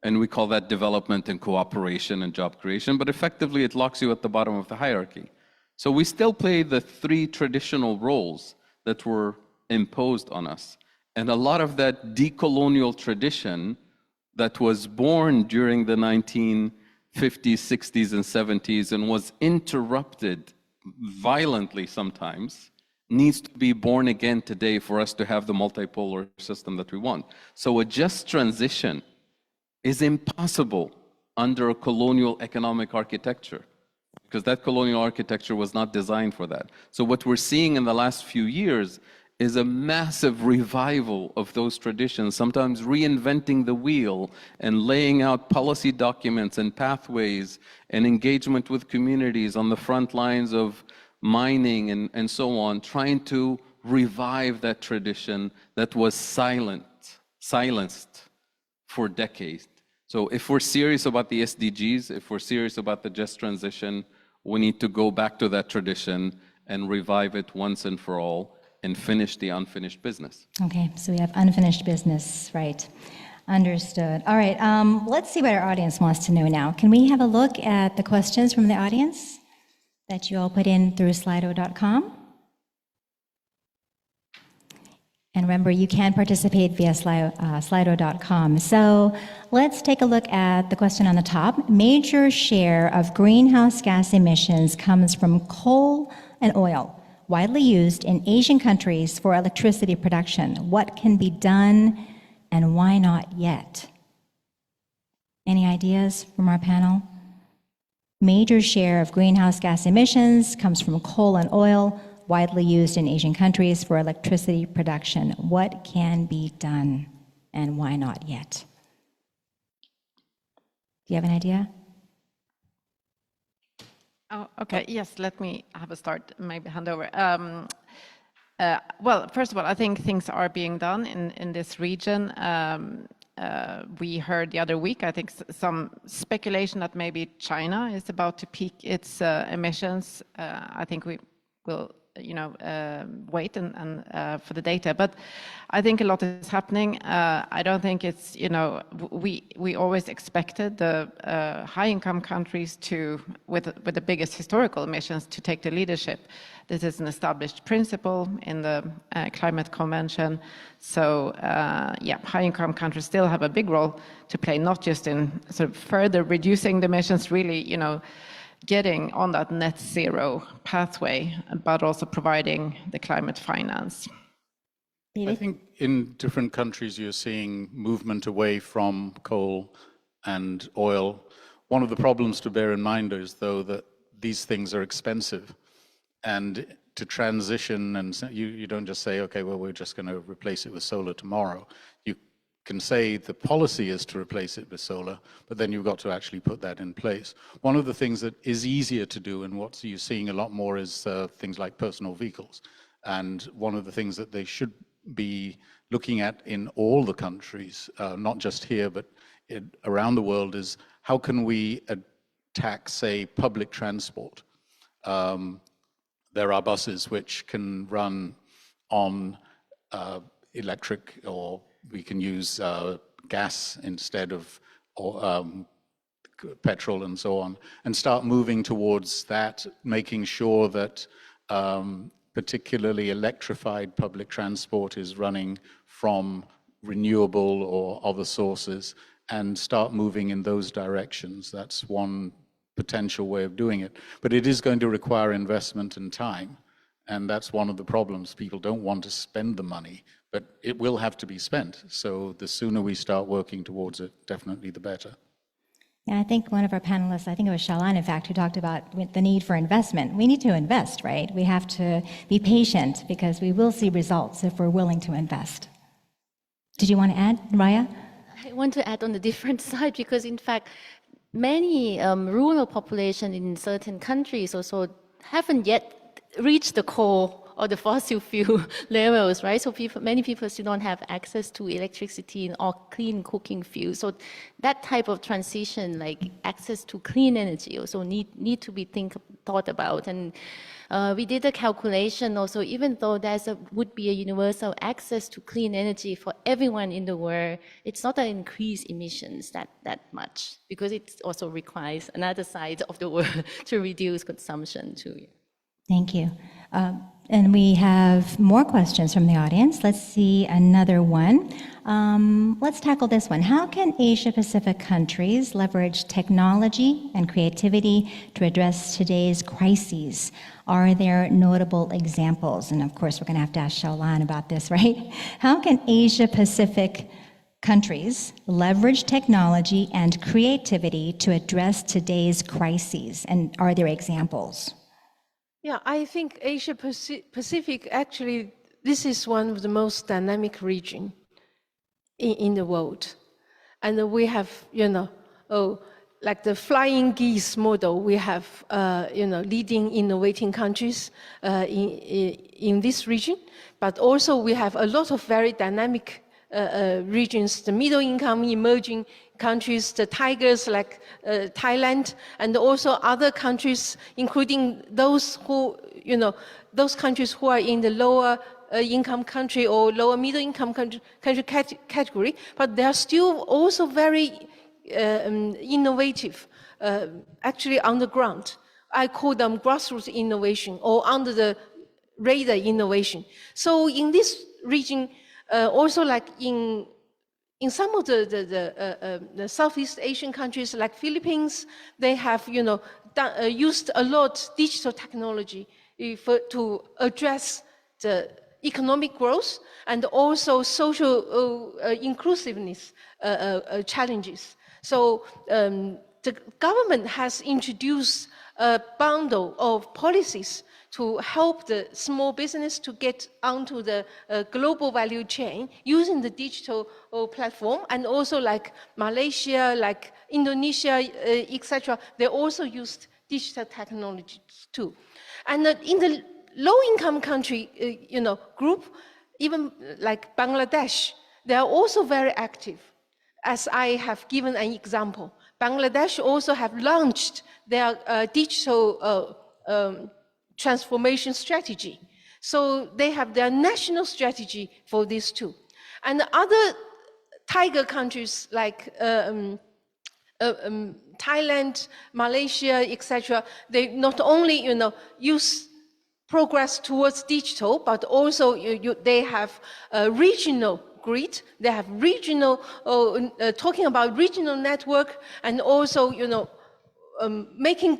And we call that development and cooperation and job creation, but effectively it locks you at the bottom of the hierarchy. So we still play the three traditional roles that were imposed on us. And a lot of that decolonial tradition that was born during the 1950s, 60s, and 70s and was interrupted violently sometimes needs to be born again today for us to have the multipolar system that we want. So a just transition is impossible under a colonial economic architecture, because that colonial architecture was not designed for that. So what we're seeing in the last few years is a massive revival of those traditions, sometimes reinventing the wheel and laying out policy documents and pathways and engagement with communities on the front lines of mining and so on, trying to revive that tradition that was silenced for decades. So if we're serious about the SDGs, if we're serious about the just transition, we need to go back to that tradition and revive it once and for all and finish the unfinished business.
Okay, so we have unfinished business, right. Understood. All right, let's see what our audience wants to know now. Can we have a look at the questions from the audience that you all put in through slido.com? And remember, you can participate via slido.com. So let's take a look at the question on the top. Major share of greenhouse gas emissions comes from coal and oil, widely used in Asian countries for electricity production. What can be done and why not yet? Any ideas from our panel? Major share of greenhouse gas emissions comes from coal and oil, widely used in Asian countries for electricity production. What can be done and why not yet? Do you have an idea?
Oh, okay. Yes, let me have a start, maybe hand over. Well, first of all, I think things are being done in this region. We heard the other week, I think, some speculation that maybe China is about to peak its emissions. I think we will wait and for the data. But I think a lot is happening. I don't think it's, we always expected the high-income countries to, with the biggest historical emissions, to take the leadership. This is an established principle in the Climate Convention. So, high-income countries still have a big role to play, not just in sort of further reducing the emissions, really, getting on that net zero pathway, but also providing the climate finance.
I think in different countries you're seeing movement away from coal and oil. One of the problems to bear in mind is, though, that these things are expensive. And to transition, and you don't just say, okay, well, we're just going to replace it with solar tomorrow. You can say the policy is to replace it with solar, but then you've got to actually put that in place. One of the things that is easier to do, and what you're seeing a lot more, is things like personal vehicles. And one of the things that they should be looking at in all the countries, not just here, but around the world, is how can we attack, say, public transport? There are buses which can run on electric, or we can use gas instead of petrol and so on, and start moving towards that, making sure that particularly electrified public transport is running from renewable or other sources, and start moving in those directions. That's one potential way of doing it. But it is going to require investment and time. And that's one of the problems. People don't want to spend the money, but it will have to be spent. So the sooner we start working towards it, definitely the better.
Yeah, I think one of our panelists, I think it was Shalan, in fact, who talked about the need for investment. We need to invest, right? We have to be patient because we will see results if we're willing to invest. Did you want to add, Raya?
I want to add on the different side, because in fact, many rural population in certain countries also haven't yet reached the core or the fossil fuel levels, right? So many people still don't have access to electricity or clean cooking fuel. So that type of transition, like access to clean energy, also need to be thought about. And we did a calculation also, even though would be a universal access to clean energy for everyone in the world, it's not an increased emissions that much, because it also requires another side of the world to reduce consumption too.
Thank you. And we have more questions from the audience. Let's see another one. Let's tackle this one. How can Asia-Pacific countries leverage technology and creativity to address today's crises? Are there notable examples? And of course, we're going to have to ask Xiaolan about this, right? How can Asia-Pacific countries leverage technology and creativity to address today's crises? And are there examples?
Yeah, I think Asia Pacific, actually, this is one of the most dynamic region in the world. And we have, like the flying geese model, we have, leading innovating countries in this region, but also we have a lot of very dynamic regions, the middle income emerging countries, the tigers like Thailand, and also other countries, including those who, those countries who are in the lower income country or lower middle income country category, but they are still also very innovative, actually on the ground. I call them grassroots innovation or under the radar innovation. So in this region, also like in some of the Southeast Asian countries like Philippines, they have used a lot digital technology to address the economic growth and also social inclusiveness challenges. So the government has introduced a bundle of policies to help the small business to get onto the global value chain using the digital platform, and also like Malaysia, like Indonesia, etc. They also used digital technologies too. And in the low-income country, group, even like Bangladesh, they are also very active. As I have given an example, Bangladesh also have launched their digital transformation strategy. So they have their national strategy for this too. And other tiger countries like Thailand, Malaysia, etc., they not only use progress towards digital, but also they have regional grid. They have regional, talking about regional network, and also making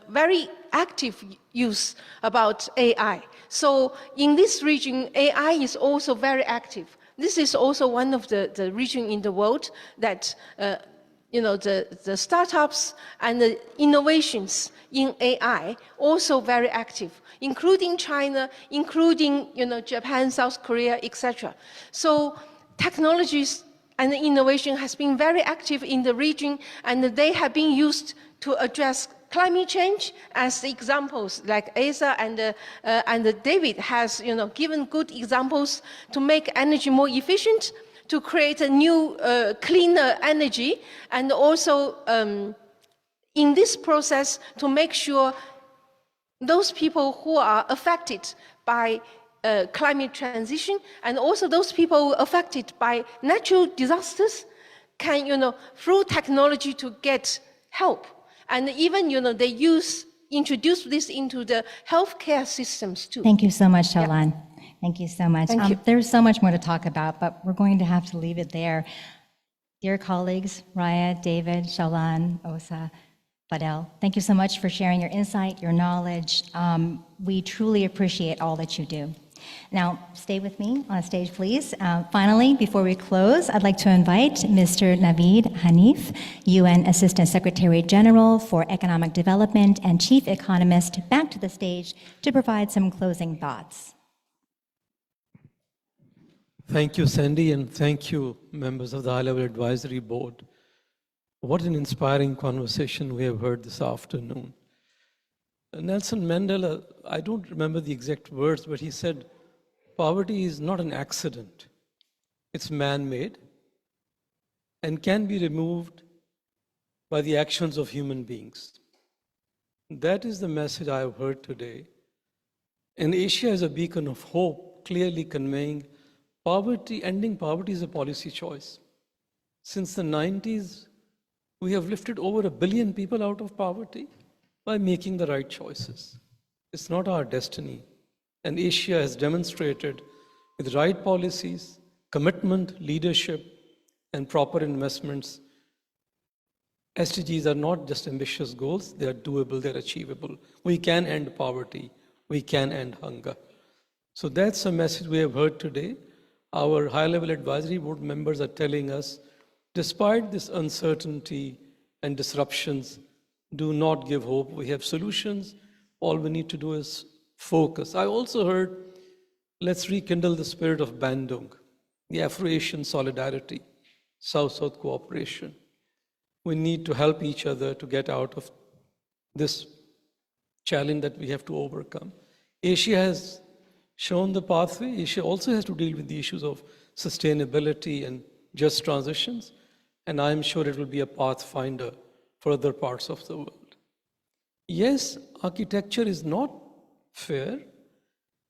very active use about AI. So in this region, AI is also very active. This is also one of the regions in the world that the startups and the innovations in AI also very active, including China, including Japan, South Korea, etc. So technologies and innovation has been very active in the region, and they have been used to address climate change, as examples like DESA and David has given good examples to make energy more efficient, to create a new cleaner energy, and also in this process to make sure those people who are affected by climate transition and also those people affected by natural disasters can, through technology to get help. And even, they introduce this into the healthcare systems too.
Thank you so much, Xiaolan. Yeah. Thank you so much.
Thank you.
There's so much more to talk about, but we're going to have to leave it there. Dear colleagues, Raya, David, Xiaolan, Osa, Fadel, thank you so much for sharing your insight, your knowledge. We truly appreciate all that you do. Now, stay with me on stage, please. Finally, before we close, I'd like to invite Mr. Naveed Hanif, UN Assistant Secretary General for Economic Development and Chief Economist, back to the stage to provide some closing thoughts.
Thank you, Sandy, and thank you, members of the High-Level Advisory Board. What an inspiring conversation we have heard this afternoon. Nelson Mandela, I don't remember the exact words, but he said, poverty is not an accident. It's man-made and can be removed by the actions of human beings. That is the message I have heard today. And Asia is a beacon of hope, clearly conveying poverty, ending poverty is a policy choice. Since the 90s, we have lifted over 1 billion people out of poverty by making the right choices. It's not our destiny. And Asia has demonstrated with right policies, commitment, leadership, and proper investments, SDGs are not just ambitious goals, they are doable, they're achievable. We can end poverty, we can end hunger. So that's a message we have heard today. Our high-level advisory board members are telling us, despite this uncertainty and disruptions, do not give hope. We have solutions. All we need to do is focus. I also heard, let's rekindle the spirit of Bandung, the Afro-Asian solidarity, South-South cooperation. We need to help each other to get out of this challenge that we have to overcome. Asia has shown the pathway. Asia also has to deal with the issues of sustainability and just transitions, and I'm sure it will be a pathfinder for other parts of the world. Yes, architecture is not fair,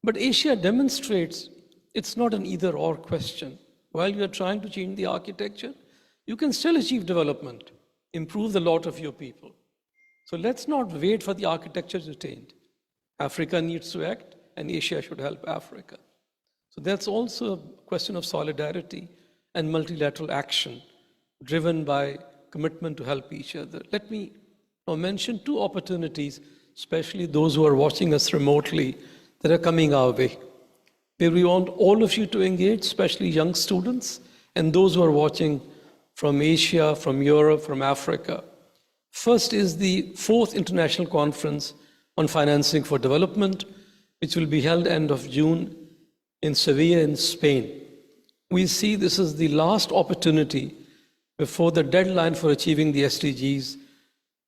but Asia demonstrates it's not an either-or question. While you are trying to change the architecture, you can still achieve development, improve the lot of your people. So let's not wait for the architecture to change. Africa needs to act, and Asia should help Africa. So that's also a question of solidarity and multilateral action, driven by commitment to help each other. Let me now mention 2 opportunities, especially those who are watching us remotely, that are coming our way, where we want all of you to engage, especially young students and those who are watching from Asia, from Europe, from Africa. First is the 4th International Conference on Financing for Development, which will be held end of June in Sevilla in Spain. We see this is the last opportunity before the deadline for achieving the SDGs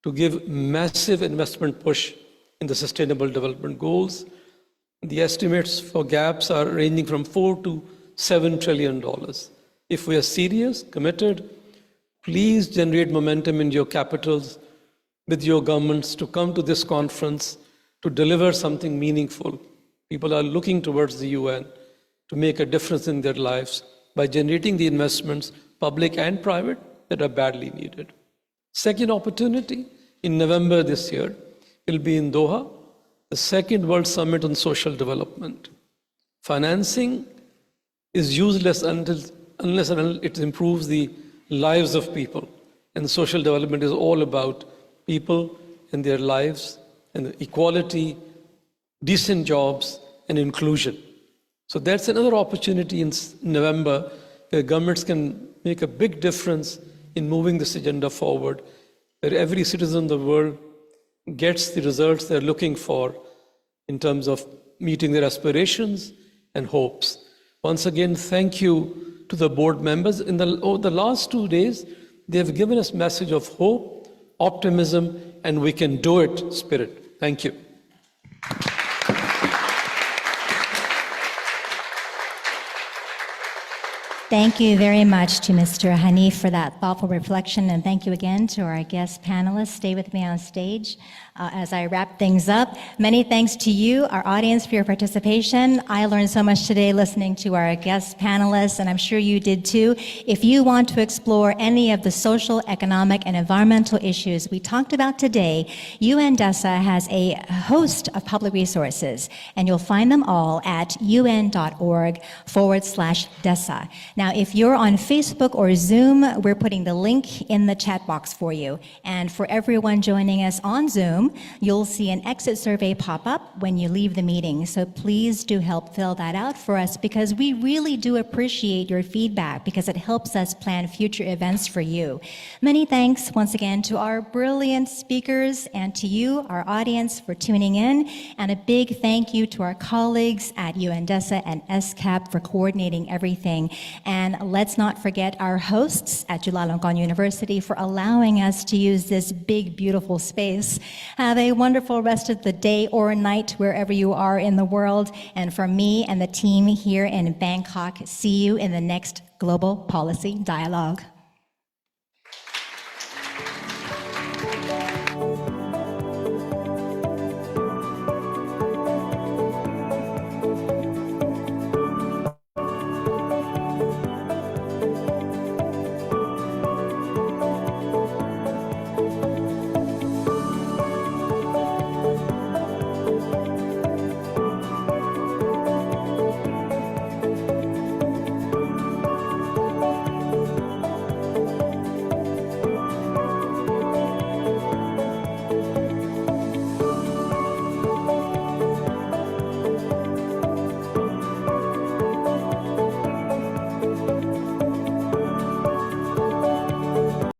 to give massive investment push in the Sustainable Development Goals. The estimates for gaps are ranging from $4 to $7 trillion. If we are serious, committed, please generate momentum in your capitals with your governments to come to this conference to deliver something meaningful. People are looking towards the UN to make a difference in their lives by generating the investments, public and private, that are badly needed. Second opportunity, in November this year, will be in Doha, the 2nd World Summit on Social Development. Financing is useless unless it improves the lives of people. And social development is all about people and their lives and equality, decent jobs, and inclusion. So that's another opportunity in November where governments can make a big difference in moving this agenda forward, where every citizen in the world gets the results they're looking for in terms of meeting their aspirations and hopes. Once again, thank you to the board members. In the last 2 days, they have given us message of hope, optimism, and we can do it spirit. Thank you.
Thank you very much to Mr. Hanif for that thoughtful reflection, and thank you again to our guest panelists. Stay with me on stage as I wrap things up. Many thanks to you, our audience, for your participation. I learned so much today listening to our guest panelists, and I'm sure you did too. If you want to explore any of the social, economic, and environmental issues we talked about today, UN DESA has a host of public resources, and you'll find them all at un.org/DESA. Now, if you're on Facebook or Zoom, we're putting the link in the chat box for you. And for everyone joining us on Zoom, you'll see an exit survey pop up when you leave the meeting. So please do help fill that out for us, because we really do appreciate your feedback, because it helps us plan future events for you. Many thanks once again to our brilliant speakers and to you, our audience, for tuning in. And a big thank you to our colleagues at UN DESA and SCAP for coordinating everything. And let's not forget our hosts at Chulalongkorn University for allowing us to use this big, beautiful space. Have a wonderful rest of the day or night wherever you are in the world. And from me and the team here in Bangkok, see you in the next Global Policy Dialogue.